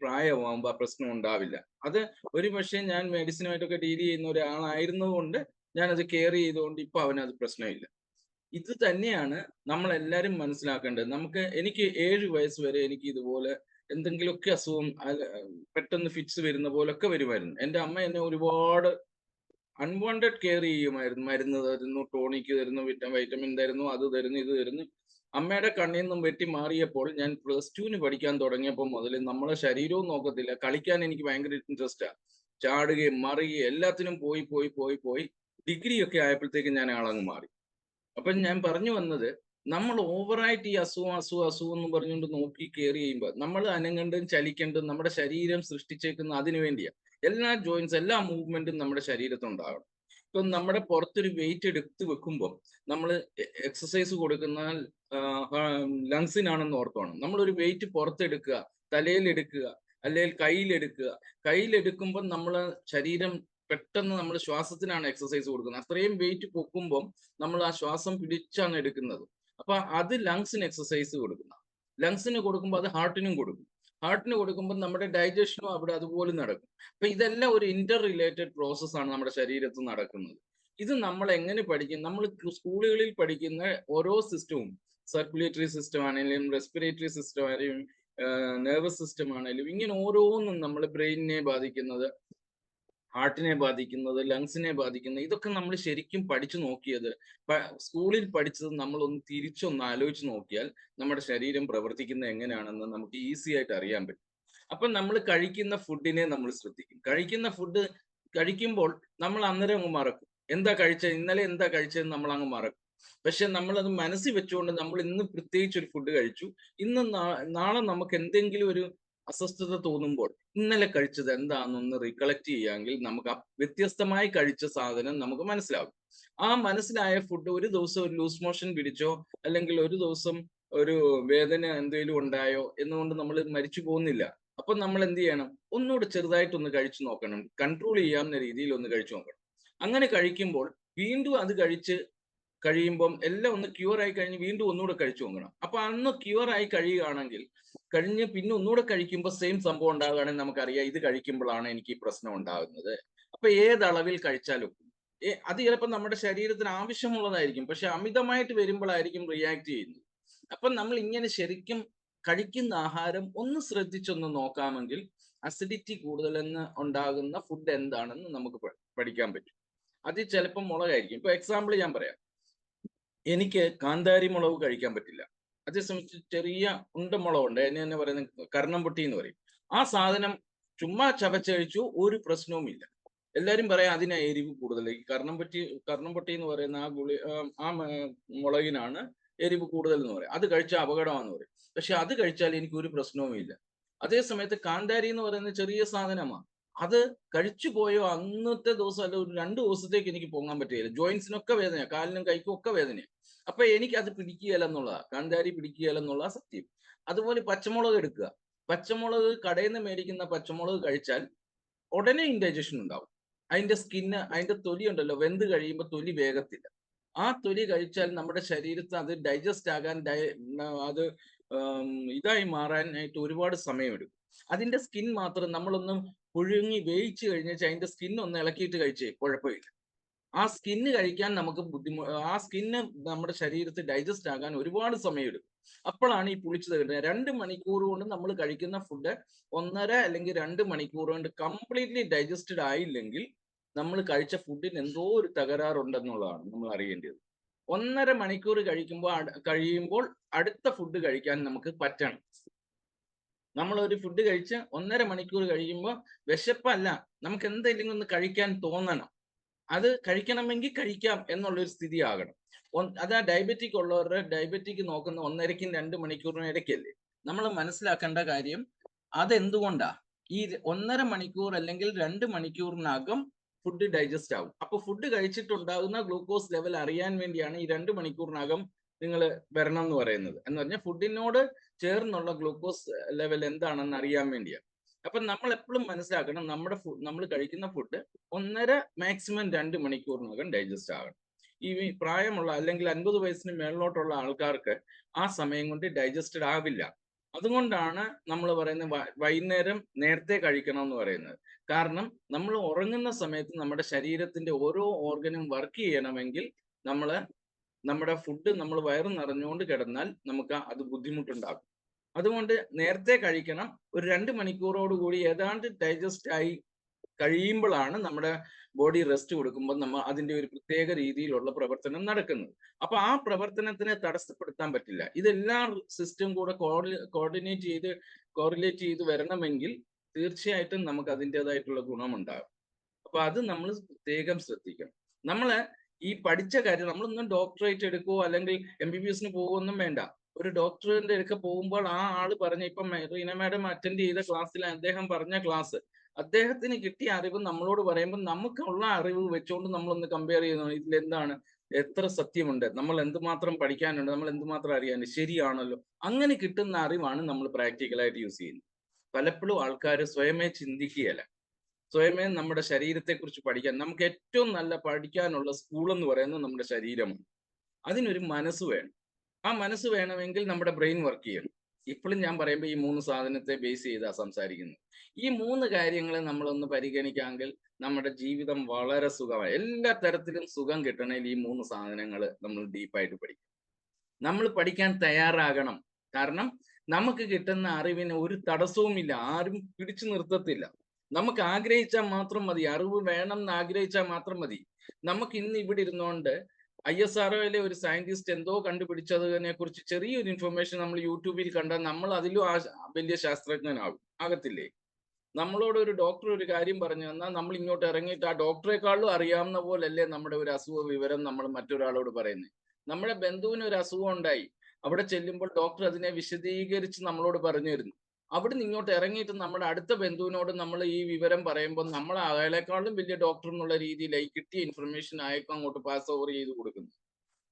പ്രായമാകുമ്പോൾ ആ പ്രശ്നം ഉണ്ടാവില്ല. അത് ഒരു പക്ഷേ ഞാൻ മെഡിസിനുമായിട്ടൊക്കെ ഡീൽ ചെയ്യുന്ന ഒരാളായിരുന്നതുകൊണ്ട് ഞാനത് കെയർ ചെയ്തുകൊണ്ട് ഇപ്പൊ അവനത് പ്രശ്നമില്ല. ഇത് തന്നെയാണ് നമ്മൾ എല്ലാവരും മനസ്സിലാക്കേണ്ടത്. എനിക്ക് 7 വയസ്സ് വരെ എനിക്ക് ഇതുപോലെ എന്തെങ്കിലുമൊക്കെ അസുഖം, പെട്ടെന്ന് ഫിറ്റ്സ് വരുന്ന പോലൊക്കെ വരുമായിരുന്നു. എൻ്റെ അമ്മ എന്നെ ഒരുപാട് അൺവാണ്ടഡ് കെയർ ചെയ്യുമായിരുന്നു. മരുന്ന് തരുന്നു, ടോണിക്ക് തരുന്നു, വൈറ്റമിൻ തരുന്നു, അത് തരുന്നു, ഇത് തരുന്നു. അമ്മയുടെ കണ്ണിൽ നിന്നും വെട്ടി മാറിയപ്പോൾ, ഞാൻ +2 പഠിക്കാൻ തുടങ്ങിയപ്പോൾ മുതൽ നമ്മളെ ശരീരവും നോക്കത്തില്ല, കളിക്കാൻ എനിക്ക് ഭയങ്കര ഇൻട്രസ്റ്റാ, ചാടുകയും മറിയുകയും എല്ലാത്തിനും പോയി ഡിഗ്രി ഒക്കെ ആയപ്പോഴത്തേക്കും ഞാൻ ആളങ്ങ് മാറി. അപ്പൊ ഞാൻ പറഞ്ഞു വന്നത്, നമ്മൾ ഓവറായിട്ട് ഈ അസുഖം എന്ന് പറഞ്ഞുകൊണ്ട് നോക്കി കെയർ ചെയ്യുമ്പോൾ, നമ്മൾ അനങ്ങണ്ടും ചലിക്കേണ്ടും നമ്മുടെ ശരീരം സൃഷ്ടിച്ചേക്കുന്ന അതിനു വേണ്ടിയാ. എല്ലാ ജോയിന്റ്സ്, എല്ലാ മൂവ്മെന്റും നമ്മുടെ ശരീരത്തുണ്ടാകണം. ഇപ്പം നമ്മുടെ പുറത്തൊരു വെയിറ്റ് എടുത്ത് വെക്കുമ്പോൾ, നമ്മൾ എക്സസൈസ് കൊടുക്കുന്ന ലങ്സിനാണെന്ന് ഓർത്തോണം. നമ്മളൊരു വെയിറ്റ് പുറത്തെടുക്കുക, തലയിലെടുക്കുക, അല്ലെങ്കിൽ കയ്യിലെടുക്കുമ്പോൾ നമ്മളെ ശരീരം പെട്ടെന്ന്, നമ്മൾ ശ്വാസത്തിനാണ് എക്സസൈസ് കൊടുക്കുന്നത്. അത്രയും വെയിറ്റ് പൊക്കുമ്പോൾ നമ്മൾ ആ ശ്വാസം പിടിച്ചാണ് എടുക്കുന്നത്. അപ്പൊ അത് ലങ്സിന് എക്സസൈസ് കൊടുക്കുന്ന, ലങ്സിന് കൊടുക്കുമ്പോൾ അത് ഹാർട്ടിനും കൊടുക്കും. ഹാർട്ടിന് കൊടുക്കുമ്പോൾ നമ്മുടെ ഡൈജഷനും അവിടെ അതുപോലെ നടക്കും. അപ്പൊ ഇതെല്ലാം ഒരു ഇന്റർ റിലേറ്റഡ് പ്രോസസ് ആണ് നമ്മുടെ ശരീരത്തിൽ നടക്കുന്നത്. ഇത് നമ്മൾ എങ്ങനെ പഠിക്കും? നമ്മൾ സ്കൂളുകളിൽ പഠിക്കുന്ന ഓരോ സിസ്റ്റവും, സർക്കുലേറ്ററി സിസ്റ്റം ആണെങ്കിലും, റെസ്പിറേറ്ററി സിസ്റ്റം ആണെങ്കിലും, നെർവസ് സിസ്റ്റം ആണെങ്കിലും, ഇങ്ങനെ ഓരോന്നും നമ്മൾ ബ്രെയിനിനെ ബാധിക്കുന്നത്, ഹാർട്ടിനെ ബാധിക്കുന്നത്, ലങ്സിനെ ബാധിക്കുന്നത്, ഇതൊക്കെ നമ്മൾ ശരിക്കും പഠിച്ചു നോക്കിയത്, സ്കൂളിൽ പഠിച്ചത് നമ്മളൊന്ന് തിരിച്ചൊന്ന് ആലോചിച്ച് നോക്കിയാൽ നമ്മുടെ ശരീരം പ്രവർത്തിക്കുന്നത് എങ്ങനെയാണെന്ന് നമുക്ക് ഈസി ആയിട്ട് അറിയാൻ പറ്റും. അപ്പൊ നമ്മൾ കഴിക്കുന്ന ഫുഡിനെ നമ്മൾ ശ്രദ്ധിക്കും. കഴിക്കുന്ന ഫുഡ് കഴിക്കുമ്പോൾ നമ്മൾ അന്നേരം അങ്ങ് മറക്കും, ഇന്നലെ എന്താ കഴിച്ചതെന്ന് നമ്മൾ അങ്ങ് മറക്കും. പക്ഷെ നമ്മളത് മനസ്സിൽ വെച്ചുകൊണ്ട്, നമ്മൾ ഇന്ന് പ്രത്യേകിച്ച് ഒരു ഫുഡ് കഴിച്ചു, ഇന്ന് നാളെ നമുക്ക് എന്തെങ്കിലും ഒരു അസ്വസ്ഥത തോന്നുമ്പോൾ ഇന്നലെ കഴിച്ചത് എന്താണെന്നൊന്ന് റീകളക്ട് ചെയ്യാമെങ്കിൽ നമുക്ക് ആ വ്യത്യസ്തമായി കഴിച്ച സാധനം നമുക്ക് മനസ്സിലാവും. ആ മനസ്സിലായ ഫുഡ് ഒരു ദിവസം ഒരു ലൂസ് മോഷൻ പിടിച്ചോ, അല്ലെങ്കിൽ ഒരു ദിവസം ഒരു വേദന എന്തെങ്കിലും ഉണ്ടായോ എന്നുകൊണ്ട് നമ്മൾ മരിച്ചു പോകുന്നില്ല. അപ്പൊ നമ്മൾ എന്ത് ചെയ്യണം? ഒന്നുകൂടെ ചെറുതായിട്ടൊന്ന് കഴിച്ചു നോക്കണം, കൺട്രോൾ ചെയ്യാവുന്ന രീതിയിൽ ഒന്ന് കഴിച്ചു നോക്കണം. അങ്ങനെ കഴിക്കുമ്പോൾ വീണ്ടും അത് കഴിയുമ്പം എല്ലാം ഒന്ന് ക്യൂർ ആയി കഴിഞ്ഞ് വീണ്ടും ഒന്നുകൂടെ കഴിച്ചു നോക്കണം. അപ്പൊ അന്ന് ക്യൂർ ആയി കഴിയുകയാണെങ്കിൽ, കഴിഞ്ഞ് പിന്നെ ഒന്നുകൂടെ കഴിക്കുമ്പോൾ സെയിം സംഭവം ഉണ്ടാവുകയാണെങ്കിൽ നമുക്കറിയാം ഇത് കഴിക്കുമ്പോഴാണ് എനിക്ക് ഈ പ്രശ്നം ഉണ്ടാകുന്നത്. അപ്പൊ ഏതളവിൽ കഴിച്ചാലും അത് ചിലപ്പോൾ നമ്മുടെ ശരീരത്തിന് ആവശ്യമുള്ളതായിരിക്കും, പക്ഷെ അമിതമായിട്ട് വരുമ്പോഴായിരിക്കും റിയാക്ട് ചെയ്യുന്നത്. അപ്പൊ നമ്മൾ ഇങ്ങനെ ശരിക്കും കഴിക്കുന്ന ആഹാരം ഒന്ന് ശ്രദ്ധിച്ചൊന്ന് നോക്കാമെങ്കിൽ അസിഡിറ്റി കൂടുതലെന്ന് ഉണ്ടാകുന്ന ഫുഡ് എന്താണെന്ന് നമുക്ക് പഠിക്കാൻ പറ്റും. അത് ചിലപ്പോൾ മുളകായിരിക്കും. ഇപ്പൊ എക്സാമ്പിൾ ഞാൻ പറയാം, എനിക്ക് കാന്താരി മുളക് കഴിക്കാൻ പറ്റില്ല. അതേ സംബന്ധിച്ച് ചെറിയ ഉണ്ടമുളകുണ്ട്, അതിന് തന്നെ പറയുന്നത് കർണം പൊട്ടി എന്ന് പറയും. ആ സാധനം ചുമ്മാ ചവച്ചഴിച്ചു, ഒരു പ്രശ്നവുമില്ല. എല്ലാരും പറയാം അതിനാ എരിവ് കൂടുതൽ. ഈ കർണം പൊട്ടി എന്ന് പറയുന്ന മുളകിനാണ് എരിവ് കൂടുതൽ എന്ന് പറയും. അത് കഴിച്ചാൽ അപകടമാണെന്ന് പറയും. പക്ഷെ അത് കഴിച്ചാൽ എനിക്ക് ഒരു പ്രശ്നവുമില്ല. അതേ സമയത്ത് കാന്താരി എന്ന് പറയുന്ന ചെറിയ സാധനമാണ്. അത് കഴിച്ചു പോയോ അന്നത്തെ ദിവസം അല്ല ഒരു 2 ദിവസത്തേക്ക് എനിക്ക് പോകാൻ പറ്റുകയില്ല. ജോയിന്റ്സിനൊക്കെ വേദനയാണ്, കാലിനും കൈക്കും ഒക്കെ വേദനയാണ്. അപ്പൊ എനിക്ക് അത് പിടിക്കുകയില്ല എന്നുള്ളതാ, കാന്താരി പിടിക്കുകയില്ല എന്നുള്ള സത്യം. അതുപോലെ പച്ചമുളക് എടുക്കുക. പച്ചമുളക് കടയിൽ നിന്ന് മേടിക്കുന്ന പച്ചമുളക് കഴിച്ചാൽ ഉടനെ ഇൻഡൈജഷൻ ഉണ്ടാവും. അതിന്റെ തൊലി ഉണ്ടല്ലോ, വെന്ത് കഴിയുമ്പോൾ തൊലി വേഗത്തില്ല. ആ തൊലി കഴിച്ചാൽ നമ്മുടെ ശരീരത്തിൽ അത് ഡൈജസ്റ്റ് ആകാൻ അത് ഇതായി മാറാനായിട്ട് ഒരുപാട് സമയമെടുക്കും. അതിന്റെ സ്കിൻ മാത്രം നമ്മളൊന്ന് പുഴുങ്ങി വേവിച്ച് കഴിഞ്ഞാൽ അതിന്റെ സ്കിൻ ഒന്ന് ഇളക്കിയിട്ട് കഴിച്ചേ കുഴപ്പമില്ല. ആ സ്കിന്ന് കഴിക്കാൻ നമുക്ക് ആ സ്കിന്ന് നമ്മുടെ ശരീരത്തിൽ ഡൈജസ്റ്റ് ആകാൻ ഒരുപാട് സമയമെടുക്കും. അപ്പോഴാണ് ഈ പുളിച്ചത് കിട്ടുന്നത്. 2 മണിക്കൂർ കൊണ്ട് നമ്മൾ കഴിക്കുന്ന ഫുഡ് 1.5 അല്ലെങ്കിൽ 2 മണിക്കൂർ കൊണ്ട് കംപ്ലീറ്റ്ലി ഡൈജസ്റ്റഡ് ആയില്ലെങ്കിൽ നമ്മൾ കഴിച്ച ഫുഡിന് എന്തോ ഒരു തകരാറുണ്ടെന്നുള്ളതാണ് നമ്മൾ അറിയേണ്ടത്. 1.5 മണിക്കൂർ കഴിയുമ്പോൾ അടുത്ത ഫുഡ് കഴിക്കാൻ നമുക്ക് പറ്റണം. നമ്മൾ ഒരു ഫുഡ് കഴിച്ച് 1.5 മണിക്കൂർ കഴിയുമ്പോൾ വിശപ്പല്ല, നമുക്ക് എന്തെങ്കിലും ഒന്ന് കഴിക്കാൻ തോന്നണം. അത് കഴിക്കണമെങ്കിൽ കഴിക്കാം എന്നുള്ളൊരു സ്ഥിതി ആകണം. അതാ ഡയബറ്റിക് ഉള്ളവരുടെ ഡയബറ്റിക് നോക്കുന്ന 1.5ക്കും 2 മണിക്കൂറിനും ഇടയ്ക്കല്ലേ. നമ്മൾ മനസ്സിലാക്കേണ്ട കാര്യം അതെന്തുകൊണ്ടാ ഈ 1.5 മണിക്കൂർ അല്ലെങ്കിൽ 2 മണിക്കൂറിനകം ഫുഡ് ഡൈജസ്റ്റ് ആവും. അപ്പൊ ഫുഡ് കഴിച്ചിട്ടുണ്ടാകുന്ന ഗ്ലൂക്കോസ് ലെവൽ അറിയാൻ വേണ്ടിയാണ് ഈ 2 മണിക്കൂറിനകം നിങ്ങൾ വരണം എന്ന് പറയുന്നത്. എന്ന് പറഞ്ഞാൽ ഫുഡിനോട് ചേർന്നുള്ള ഗ്ലൂക്കോസ് ലെവൽ എന്താണെന്ന് അറിയാൻ വേണ്ടിയാണ്. അപ്പൊ നമ്മൾ എപ്പോഴും മനസ്സിലാക്കണം, നമ്മൾ കഴിക്കുന്ന ഫുഡ് 1.5 മാക്സിമം 2 മണിക്കൂറിനകം ഡൈജസ്റ്റ് ആകണം. ഈ പ്രായമുള്ള അല്ലെങ്കിൽ 50 വയസ്സിന് മേളിലോട്ടുള്ള ആൾക്കാർക്ക് ആ സമയം കൊണ്ട് ഡൈജസ്റ്റഡ് ആവില്ല. അതുകൊണ്ടാണ് നമ്മൾ പറയുന്നത് വൈകുന്നേരം നേരത്തെ കഴിക്കണം എന്ന് പറയുന്നത്. കാരണം നമ്മൾ ഉറങ്ങുന്ന സമയത്ത് നമ്മുടെ ശരീരത്തിന്റെ ഓരോ ഓർഗനും വർക്ക് ചെയ്യണമെങ്കിൽ നമ്മുടെ ഫുഡ് നമ്മൾ വയറ് നിറഞ്ഞുകൊണ്ട് കിടന്നാൽ നമുക്ക് അത് ബുദ്ധിമുട്ടുണ്ടാകും. അതുകൊണ്ട് നേരത്തെ കഴിക്കണം. ഒരു 2 മണിക്കൂറോടുകൂടി ഏതാണ്ട് ഡൈജസ്റ്റ് ആയി കഴിയുമ്പോഴാണ് നമ്മുടെ ബോഡി റെസ്റ്റ് കൊടുക്കുമ്പോൾ നമ്മൾ അതിന്റെ ഒരു പ്രത്യേക രീതിയിലുള്ള പ്രവർത്തനം നടക്കുന്നത്. അപ്പൊ ആ പ്രവർത്തനത്തിനെ തടസ്സപ്പെടുത്താൻ പറ്റില്ല. ഇതെല്ലാം സിസ്റ്റം കൂടെ കോറിലേറ്റ് ചെയ്ത് വരണമെങ്കിൽ തീർച്ചയായിട്ടും നമുക്ക് അതിൻ്റെതായിട്ടുള്ള ഗുണമുണ്ടാകും. അപ്പൊ അത് നമ്മൾ പ്രത്യേകം ശ്രദ്ധിക്കണം. നമ്മള് ഈ പഠിച്ച കാര്യം നമ്മളൊന്നും ഡോക്ടറേറ്റ് എടുക്കുകയോ അല്ലെങ്കിൽ MBBSന് പോകുകയൊന്നും വേണ്ട. ഒരു ഡോക്ടറിന്റെ അടുക്ക പോകുമ്പോൾ ആ ആള് പറഞ്ഞ, ഇപ്പം റീന മാഡം അറ്റൻഡ് ചെയ്ത ക്ലാസ്സിൽ അദ്ദേഹം പറഞ്ഞ ക്ലാസ്, അദ്ദേഹത്തിന് കിട്ടിയ അറിവ് നമ്മളോട് പറയുമ്പോൾ നമുക്കുള്ള അറിവ് വെച്ചുകൊണ്ട് നമ്മളൊന്ന് കമ്പയർ ചെയ്യുന്നു. ഇതിലെന്താണ്, എത്ര സത്യമുണ്ട്, നമ്മൾ എന്തുമാത്രം പഠിക്കാനുണ്ട്, നമ്മൾ എന്തുമാത്രം അറിയാനുണ്ട്, ശരിയാണല്ലോ. അങ്ങനെ കിട്ടുന്ന അറിവാണ് നമ്മൾ പ്രാക്ടിക്കലായിട്ട് യൂസ് ചെയ്യുന്നത്. പലപ്പോഴും ആൾക്കാർ സ്വയമേ ചിന്തിക്കുകയല്ല, സ്വയമേ നമ്മുടെ ശരീരത്തെക്കുറിച്ച് പഠിക്കാൻ. നമുക്ക് ഏറ്റവും നല്ല പഠിക്കാനുള്ള സ്കൂൾ എന്ന് പറയുന്നത് നമ്മുടെ ശരീരമാണ്. അതിനൊരു മനസ്സ് വേണം. ആ മനസ്സ് വേണമെങ്കിൽ നമ്മുടെ ബ്രെയിൻ വർക്ക് ചെയ്യണം. ഇപ്പോഴും ഞാൻ പറയുമ്പോൾ ഈ 3 സാധനത്തെ ബേസ് ചെയ്താ സംസാരിക്കുന്നത്. ഈ 3 കാര്യങ്ങളെ നമ്മളൊന്ന് പരിഗണിക്കാമെങ്കിൽ നമ്മുടെ ജീവിതം വളരെ സുഖമായി. എല്ലാ തരത്തിലും സുഖം കിട്ടണമെങ്കിൽ ഈ 3 സാധനങ്ങൾ നമ്മൾ ഡീപ്പായിട്ട് പഠിക്കും. നമ്മൾ പഠിക്കാൻ തയ്യാറാകണം. കാരണം നമുക്ക് കിട്ടുന്ന അറിവിന് ഒരു തടസ്സവുമില്ല, ആരും പിടിച്ചു നിർത്തത്തില്ല. നമുക്ക് ആഗ്രഹിച്ചാൽ മാത്രം മതി, അറിവ് വേണം എന്ന് ആഗ്രഹിച്ചാൽ മാത്രം മതി. നമുക്ക് ഇന്ന് ഇവിടെ ഇരുന്നുകൊണ്ട് ISROയിലെ ഒരു സയന്റിസ്റ്റ് എന്തോ കണ്ടുപിടിച്ചതിനെ കുറിച്ച് ചെറിയൊരു ഇൻഫർമേഷൻ നമ്മൾ യൂട്യൂബിൽ കണ്ടാൽ നമ്മൾ അതിലും വലിയ ആകത്തില്ലേ? നമ്മളോട് ഒരു ഡോക്ടർ ഒരു കാര്യം പറഞ്ഞു തന്നാൽ നമ്മൾ ഇങ്ങോട്ട് ഇറങ്ങിയിട്ട് ആ ഡോക്ടറെക്കാളും അറിയാവുന്ന പോലല്ലേ നമ്മുടെ ഒരു അസുഖ വിവരം നമ്മൾ മറ്റൊരാളോട് പറയുന്നത്. നമ്മുടെ ബന്ധുവിന് ഒരു അസുഖം ഉണ്ടായി, അവിടെ ചെല്ലുമ്പോൾ ഡോക്ടർ അതിനെ വിശദീകരിച്ച് നമ്മളോട് പറഞ്ഞു തരുന്നു. അവിടെ ഇങ്ങോട്ട് ഇറങ്ങിയിട്ട് നമ്മുടെ അടുത്ത ബന്ധുവിനോട് നമ്മൾ ഈ വിവരം പറയുമ്പോൾ നമ്മൾ അയാളെക്കാളും വലിയ ഡോക്ടർ എന്നുള്ള രീതിയിലായി കിട്ടിയ ഇൻഫർമേഷൻ അയാൾക്ക് അങ്ങോട്ട് പാസ് ഓവർ ചെയ്ത് കൊടുക്കുന്നു.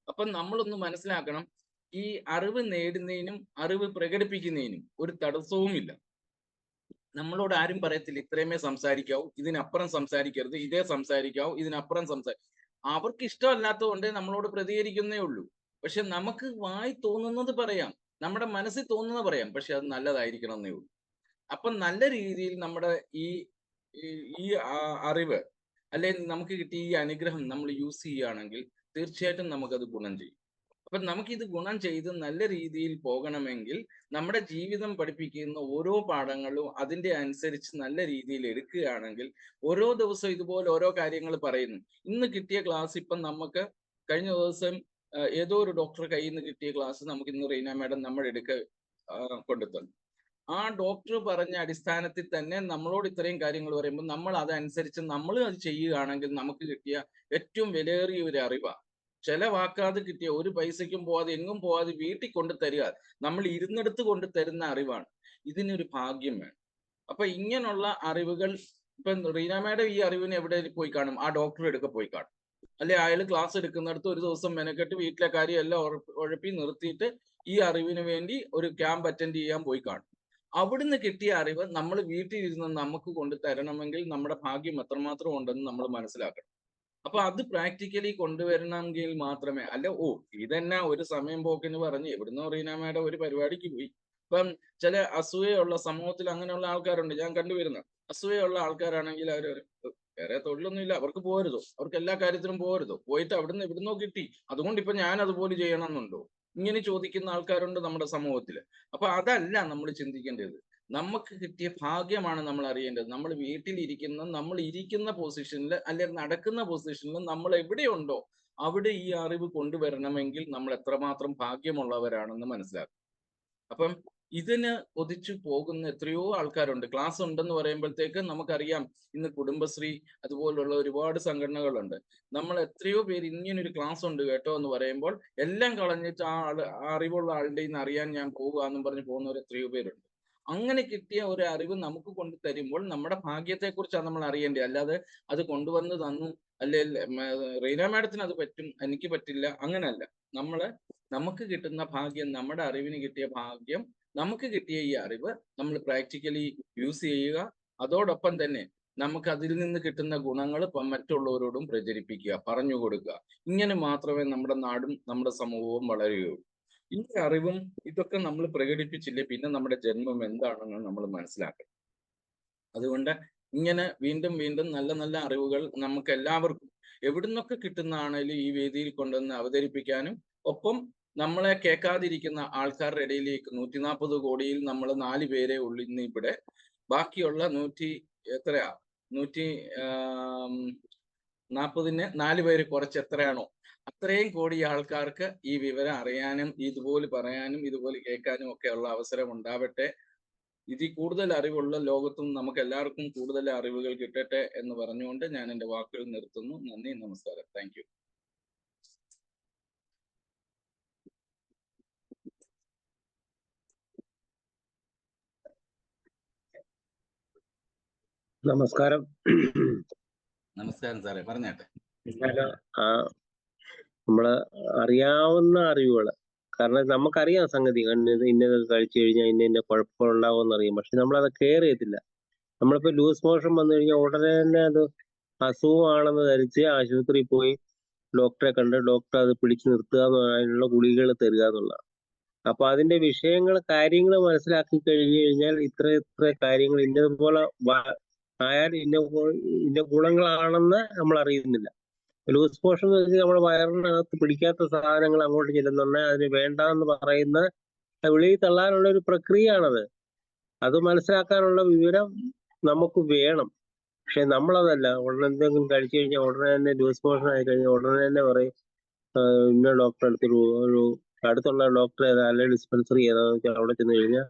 അപ്പം നമ്മളൊന്ന് മനസ്സിലാക്കണം, ഈ അറിവ് നേടുന്നതിനും അറിവ് പ്രകടിപ്പിക്കുന്നതിനും ഒരു തടസ്സവുമില്ല. നമ്മളോട് ആരും പറയത്തില്ല ഇത്രയുമേ സംസാരിക്കാവൂ, ഇതിനപ്പുറം സംസാരിക്കരുത്, ഇതേ സംസാരിക്കാവൂ, ഇതിനപ്പുറം അവർക്ക് ഇഷ്ടമല്ലാത്തത് കൊണ്ടേ നമ്മളോട് പ്രതികരിക്കുന്നേ ഉള്ളൂ. പക്ഷെ നമുക്ക് വായി തോന്നുന്നത് പറയാം, നമ്മുടെ മനസ്സിൽ തോന്നുന്നത് പറയാം, പക്ഷെ അത് നല്ലതായിരിക്കണം എന്നേ ഉള്ളൂ. അപ്പം നല്ല രീതിയിൽ നമ്മുടെ ഈ അറിവ് അല്ലെങ്കിൽ നമുക്ക് കിട്ടിയ ഈ അനുഗ്രഹം നമ്മൾ യൂസ് ചെയ്യുകയാണെങ്കിൽ തീർച്ചയായിട്ടും നമുക്കത് ഗുണം ചെയ്യും. അപ്പൊ നമുക്കിത് ഗുണം ചെയ്ത് നല്ല രീതിയിൽ പോകണമെങ്കിൽ നമ്മുടെ ജീവിതം പഠിപ്പിക്കുന്ന ഓരോ പാഠങ്ങളും അതിന്റെ അനുസരിച്ച് നല്ല രീതിയിൽ എടുക്കുകയാണെങ്കിൽ, ഓരോ ദിവസവും ഇതുപോലെ ഓരോ കാര്യങ്ങൾ പറയുന്നു. ഇന്ന് കിട്ടിയ ക്ലാസ് ഇപ്പം നമുക്ക് കഴിഞ്ഞ ദിവസം ഏതോ ഒരു ഡോക്ടറെ കയ്യിൽ നിന്ന് കിട്ടിയ ക്ലാസ് നമുക്ക് ഇന്ന് റീന മാഡം നമ്മുടെ എടുക്ക കൊണ്ടുതന്നു. ആ ഡോക്ടർ പറഞ്ഞ അടിസ്ഥാനത്തിൽ തന്നെ നമ്മളോട് ഇത്രയും കാര്യങ്ങൾ പറയുമ്പോൾ നമ്മൾ അതനുസരിച്ച് നമ്മൾ അത് ചെയ്യുകയാണെങ്കിൽ നമുക്ക് കിട്ടിയ ഏറ്റവും വിലയേറിയ ഒരു അറിവാണ്. ചെലവാക്കാതെ കിട്ടിയ, ഒരു പൈസയ്ക്കും പോവാതെ എങ്ങും പോവാതെ വീട്ടിൽ കൊണ്ട് തരിക, നമ്മൾ ഇരുന്നിടത്ത് കൊണ്ട് തരുന്ന അറിവാണ്. ഇതിനൊരു ഭാഗ്യം വേണം. അപ്പൊ ഇങ്ങനെയുള്ള അറിവുകൾ, ഇപ്പൊ റീനാമയുടെ ഈ അറിവിന് എവിടെ പോയി കാണും? ആ ഡോക്ടറെ എടുക്ക പോയി കാണും. അല്ലെ അയാൾ ക്ലാസ് എടുക്കുന്നിടത്ത് ഒരു ദിവസം മെനക്കെട്ട് വീട്ടിലെ കാര്യം എല്ലാം ഉഴപ്പി നിർത്തിയിട്ട് ഈ അറിവിന് വേണ്ടി ഒരു ക്യാമ്പ് അറ്റൻഡ് ചെയ്യാൻ പോയി കാണും. അവിടുന്ന് കിട്ടിയ അറിവ് നമ്മൾ വീട്ടിൽ ഇരുന്ന് നമുക്ക് കൊണ്ട് തരണമെങ്കിൽ നമ്മുടെ ഭാഗ്യം എത്രമാത്രം ഉണ്ടെന്ന് നമ്മൾ മനസ്സിലാക്കണം. അപ്പൊ അത് പ്രാക്ടിക്കലി കൊണ്ടുവരണമെങ്കിൽ മാത്രമേ, അല്ല ഇതെന്നാ ഒരു സമയം പോക്കിന് പറഞ്ഞ് എവിടുന്നോ റീനാമയുടെ ഒരു പരിപാടിക്ക് പോയി. ഇപ്പം ചില അസൂയുള്ള സമൂഹത്തിൽ അങ്ങനെയുള്ള ആൾക്കാരുണ്ട്, ഞാൻ കണ്ടുവരുന്നത്. അസൂയുള്ള ആൾക്കാരാണെങ്കിൽ അവർ വേറെ തൊഴിലൊന്നും ഇല്ല, അവർക്ക് പോരുതോ, അവർക്ക് എല്ലാ കാര്യത്തിനും പോരുതോ, പോയിട്ട് അവിടുന്ന് ഇവിടുന്നോ കിട്ടി, അതുകൊണ്ട് ഇപ്പൊ ഞാൻ അതുപോലെ ചെയ്യണമെന്നുണ്ടോ? ഇങ്ങനെ ചോദിക്കുന്ന ആൾക്കാരുണ്ട് നമ്മുടെ സമൂഹത്തിൽ. അപ്പൊ അതല്ല നമ്മൾ ചിന്തിക്കേണ്ടത്. നമുക്ക് കിട്ടിയ ഭാഗ്യമാണ് നമ്മൾ അറിയേണ്ടത്. നമ്മൾ ഇരിക്കുന്ന പൊസിഷനിൽ, അല്ലെങ്കിൽ നടക്കുന്ന പൊസിഷനിൽ നമ്മൾ എവിടെയുണ്ടോ അവിടെ ഈ അറിവ് കൊണ്ടുവരണമെങ്കിൽ നമ്മൾ എത്രമാത്രം ഭാഗ്യമുള്ളവരാണെന്ന് മനസ്സിലാക്കും. അപ്പം ഇതിന് കൊതിച്ചു പോകുന്ന എത്രയോ ആൾക്കാരുണ്ട്. ക്ലാസ് ഉണ്ടെന്ന് പറയുമ്പോഴത്തേക്ക് നമുക്കറിയാം, ഇന്ന് കുടുംബശ്രീ അതുപോലുള്ള ഒരുപാട് സംഘടനകളുണ്ട്. നമ്മൾ എത്രയോ പേര് ഇങ്ങനൊരു ക്ലാസ് ഉണ്ട് കേട്ടോ എന്ന് പറയുമ്പോൾ എല്ലാം കളഞ്ഞിട്ട് ആ അറിവുള്ള ആളുടെ നിന്ന് അറിയാൻ ഞാൻ പോകുക എന്നും പറഞ്ഞ് പോകുന്നവർ എത്രയോ പേരുണ്ട്. അങ്ങനെ കിട്ടിയ ഒരു അറിവ് നമുക്ക് കൊണ്ട് തരുമ്പോൾ നമ്മുടെ ഭാഗ്യത്തെക്കുറിച്ചാണ് നമ്മൾ അറിയേണ്ടത്. അല്ലാതെ അത് കൊണ്ടുവന്ന് തന്നു, അല്ലെ റീന മാഡത്തിന് അത് പറ്റും എനിക്ക് പറ്റില്ല, അങ്ങനല്ല. നമുക്ക് കിട്ടുന്ന ഭാഗ്യം, നമ്മുടെ അറിവിന് കിട്ടിയ ഭാഗ്യം, നമുക്ക് കിട്ടിയ ഈ അറിവ് നമ്മൾ പ്രാക്ടിക്കലി യൂസ് ചെയ്യുക. അതോടൊപ്പം തന്നെ നമുക്ക് അതിൽ നിന്ന് കിട്ടുന്ന ഗുണങ്ങൾ മറ്റുള്ളവരോടും പ്രചരിപ്പിക്കുക, പറഞ്ഞു കൊടുക്കുക. ഇങ്ങനെ മാത്രമേ നമ്മുടെ നാടും നമ്മുടെ സമൂഹവും വളരുകയുള്ളൂ. ഈ അറിവും ഇതൊക്കെ നമ്മൾ പ്രകടിപ്പിച്ചില്ലേ പിന്നെ നമ്മുടെ ജന്മം എന്താണെന്ന് നമ്മൾ മനസ്സിലാക്കണം. അതുകൊണ്ട് ഇങ്ങനെ വീണ്ടും വീണ്ടും നല്ല നല്ല അറിവുകൾ നമുക്ക് എല്ലാവർക്കും എവിടുന്നൊക്കെ കിട്ടുന്നതാണേലും ഈ വേദിയിൽ കൊണ്ടുവന്ന് അവതരിപ്പിക്കാനും, ഒപ്പം നമ്മളെ കേൾക്കാതിരിക്കുന്ന ആൾക്കാരുടെ ഇടയിലേക്ക് 140 കോടിയിൽ നമ്മൾ 4 പേരെ ഉള്ളു ഇന്ന് ഇവിടെ. ബാക്കിയുള്ള 140ന് 4 പേര് കുറച്ച് എത്രയാണോ അത്രയും കോടി ആൾക്കാർക്ക് ഈ വിവരം അറിയാനും ഇതുപോലെ പറയാനും ഇതുപോലെ കേൾക്കാനും ഒക്കെ ഉള്ള അവസരം ഉണ്ടാവട്ടെ. ഇതിൽ കൂടുതൽ അറിവുള്ള ലോകത്തും നമുക്ക് എല്ലാവർക്കും കൂടുതൽ അറിവുകൾ കിട്ടട്ടെ എന്ന് പറഞ്ഞുകൊണ്ട് ഞാൻ എൻ്റെ വാക്കുകൾ നിർത്തുന്നു. നന്ദി, നമസ്കാരം. Thank you. നമസ്കാരം. നമസ്കാരം സാറേ, പറഞ്ഞാട്ടെ. നമ്മള് അറിയാവുന്ന അറിവുകള്, കാരണം നമുക്കറിയാം സംഗതി, ഇന്നതൊക്കെ കഴിച്ചു കഴിഞ്ഞാൽ ഇന്ന കുഴപ്പങ്ങൾ ഉണ്ടാവുമെന്ന് അറിയാം. പക്ഷെ നമ്മളത് കെയർ ചെയ്യത്തില്ല. നമ്മളിപ്പോ ലൂസ് മോഷൻ വന്നു കഴിഞ്ഞാൽ ഉടനെ തന്നെ അത് അസുഖമാണെന്ന് ധരിച്ച് ആശുപത്രിയിൽ പോയി ഡോക്ടറെ കണ്ട് ഡോക്ടർ അത് പിടിച്ചു നിർത്തുക, അതിനുള്ള ഗുളികകൾ തരിക എന്നുള്ളതാണ്. അപ്പൊ അതിന്റെ കാര്യങ്ങൾ മനസ്സിലാക്കി കഴിഞ്ഞു കഴിഞ്ഞാൽ ഇത്ര കാര്യങ്ങൾ ഇന്നതുപോലെ ആയാൽ ഇന്ന ഗുണങ്ങളാണെന്ന് നമ്മൾ അറിയുന്നില്ല. ലൂസ് മോഷൻ എന്ന് വെച്ചാൽ നമ്മുടെ വയറിനകത്ത് പിടിക്കാത്ത സാധനങ്ങൾ അങ്ങോട്ട് ചെല്ലുന്നുണ്ടെങ്കിൽ അതിന് വേണ്ടാന്ന് പറയുന്ന വെളിയിൽ തള്ളാനുള്ള ഒരു പ്രക്രിയയാണത്. അത് മനസ്സിലാക്കാനുള്ള വിവരം നമുക്ക് വേണം. പക്ഷെ നമ്മളതല്ല, ഉടനെ എന്തെങ്കിലും കഴിച്ചു കഴിഞ്ഞാൽ ഉടനെ തന്നെ ലൂസ് മോഷൻ ആയി കഴിഞ്ഞാൽ ഉടനെ തന്നെ പറയും ഇന്ന ഡോക്ടറെ അടുത്തൊരു അടുത്തുള്ള ഡോക്ടർ ഏതാ, അല്ലെങ്കിൽ ഡിസ്പെൻസറി ഏതാന്ന് വെച്ചാൽ അവിടെ ചെന്ന് കഴിഞ്ഞാൽ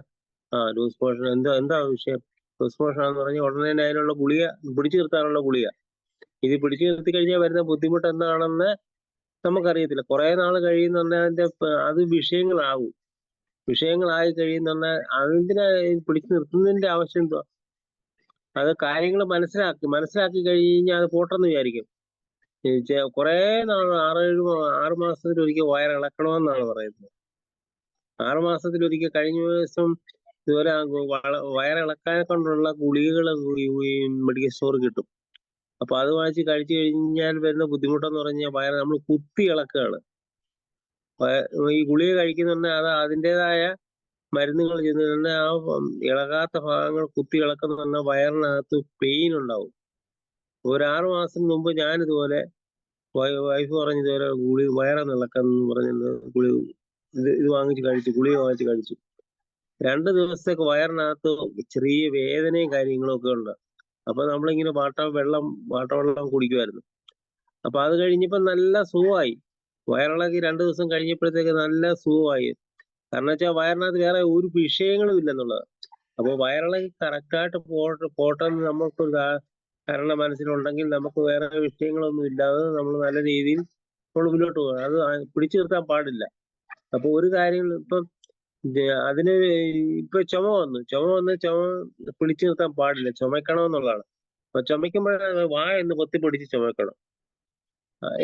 ലൂസ് മോഷൻ എന്താ വിഷയം, ലൂസ് മോഷൻ ആണെന്ന് പറഞ്ഞാൽ ഉടനെ തന്നെ അതിനുള്ള ഗുളിക, പിടിച്ചു നിർത്താനുള്ള ഗുളിക. ഇത് പിടിച്ചു നിർത്തി കഴിഞ്ഞാൽ വരുന്ന ബുദ്ധിമുട്ട് എന്താണെന്ന് നമുക്കറിയത്തില്ല. കുറെ നാൾ കഴിയുന്നുണ്ടെങ്കിൽ അത് വിഷയങ്ങളായി കഴിയുന്നുണ്ടെങ്കിൽ അതെന്തിനാ പിടിച്ചു നിർത്തുന്നതിന്റെ ആവശ്യം എന്തോ? അത് കാര്യങ്ങൾ മനസ്സിലാക്കി കഴിഞ്ഞാൽ അത് പോട്ടെന്ന് വിചാരിക്കും. കുറെ നാൾ 6 മാസത്തിലൊരിക്കൽ വയറിളക്കണമെന്നാണ് പറയുന്നത്. 6 മാസത്തിലൊരിക്കൽ. കഴിഞ്ഞ ദിവസം ഇതുപോലെ വയറിളക്കാനെ കൊണ്ടുള്ള ഗുളികകൾ മെഡിക്കൽ സ്റ്റോറിൽ കിട്ടും. അപ്പൊ അത് വാങ്ങിച്ച് കഴിച്ചു കഴിഞ്ഞാൽ വരുന്ന ബുദ്ധിമുട്ടെന്ന് പറഞ്ഞാൽ നമ്മൾ കുത്തി ഇളക്കുകയാണ്. ഈ ഗുളിക കഴിക്കുന്നുണ്ടെ അത് അതിൻ്റെതായ മരുന്നുകൾ ചെന്ന് ആ ഇളകാത്ത ഭാഗങ്ങൾ കുത്തി ഇളക്കുന്ന വയറിനകത്ത് പെയിൻ ഉണ്ടാവും. ഒരു 6 മാസം മുമ്പ് ഞാനിതുപോലെ വൈഫ് പറഞ്ഞതുപോലെ വയറൊന്ന് ഇളക്കാന്ന് പറഞ്ഞത് ഇത് വാങ്ങിച്ച് കഴിച്ചു, ഗുളിക വാങ്ങിച്ച് കഴിച്ചു. 2 ദിവസത്തേക്ക് വയറിനകത്ത് ചെറിയ വേദനയും കാര്യങ്ങളും ഒക്കെ ഉണ്ട്. അപ്പൊ നമ്മളിങ്ങനെ വാട്ടവെള്ളം കുടിക്കുമായിരുന്നു. അപ്പൊ അത് കഴിഞ്ഞപ്പോ നല്ല സുഖമായി. വയറിളക്കി 2 ദിവസം കഴിഞ്ഞപ്പോഴത്തേക്ക് നല്ല സുഖമായി. കാരണം വെച്ചാൽ വയറിനകത്ത് വേറെ ഒരു വിഷയങ്ങളും ഇല്ലെന്നുള്ളത്. അപ്പൊ വയറിളകി കറക്റ്റായിട്ട് പോട്ടെന്ന് നമുക്കൊരു ധാരണ മനസ്സിലുണ്ടെങ്കിൽ നമുക്ക് വേറെ വിഷയങ്ങളൊന്നും ഇല്ലാതെ നമ്മൾ നല്ല രീതിയിൽ നമ്മൾ മുന്നോട്ട് പോകുക. അത് പിടിച്ചു നിർത്താൻ പാടില്ല. അപ്പൊ ഒരു കാര്യം ഇപ്പം അതിന് ഇപ്പൊ ചുമ പിടിച്ചു നിർത്താൻ പാടില്ല, ചുമക്കണമെന്നുള്ളതാണ്. അപ്പൊ ചുമക്കുമ്പോഴേ വായൊന്ന് പൊത്തിപ്പിടിച്ച് ചുമക്കണം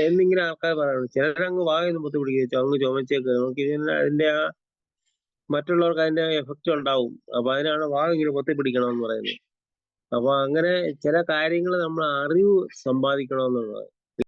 എന്നിങ്ങനെ ആൾക്കാർ പറയുന്നത്. ചിലരങ്ങ് വായൊന്ന് പൊത്തിപ്പിടിക്കുക, അങ്ങ് ചുമച്ചേക്ക് നോക്കി അതിന്റെ മറ്റുള്ളവർക്ക് അതിന്റെ എഫക്റ്റ് ഉണ്ടാവും. അപ്പൊ അതിനാണ് വാ ഇങ്ങനെ പൊത്തിപ്പിടിക്കണം എന്ന് പറയുന്നത്. അപ്പൊ അങ്ങനെ ചില കാര്യങ്ങൾ നമ്മൾ അറിവ് സമ്പാദിക്കണമെന്നുള്ളത്.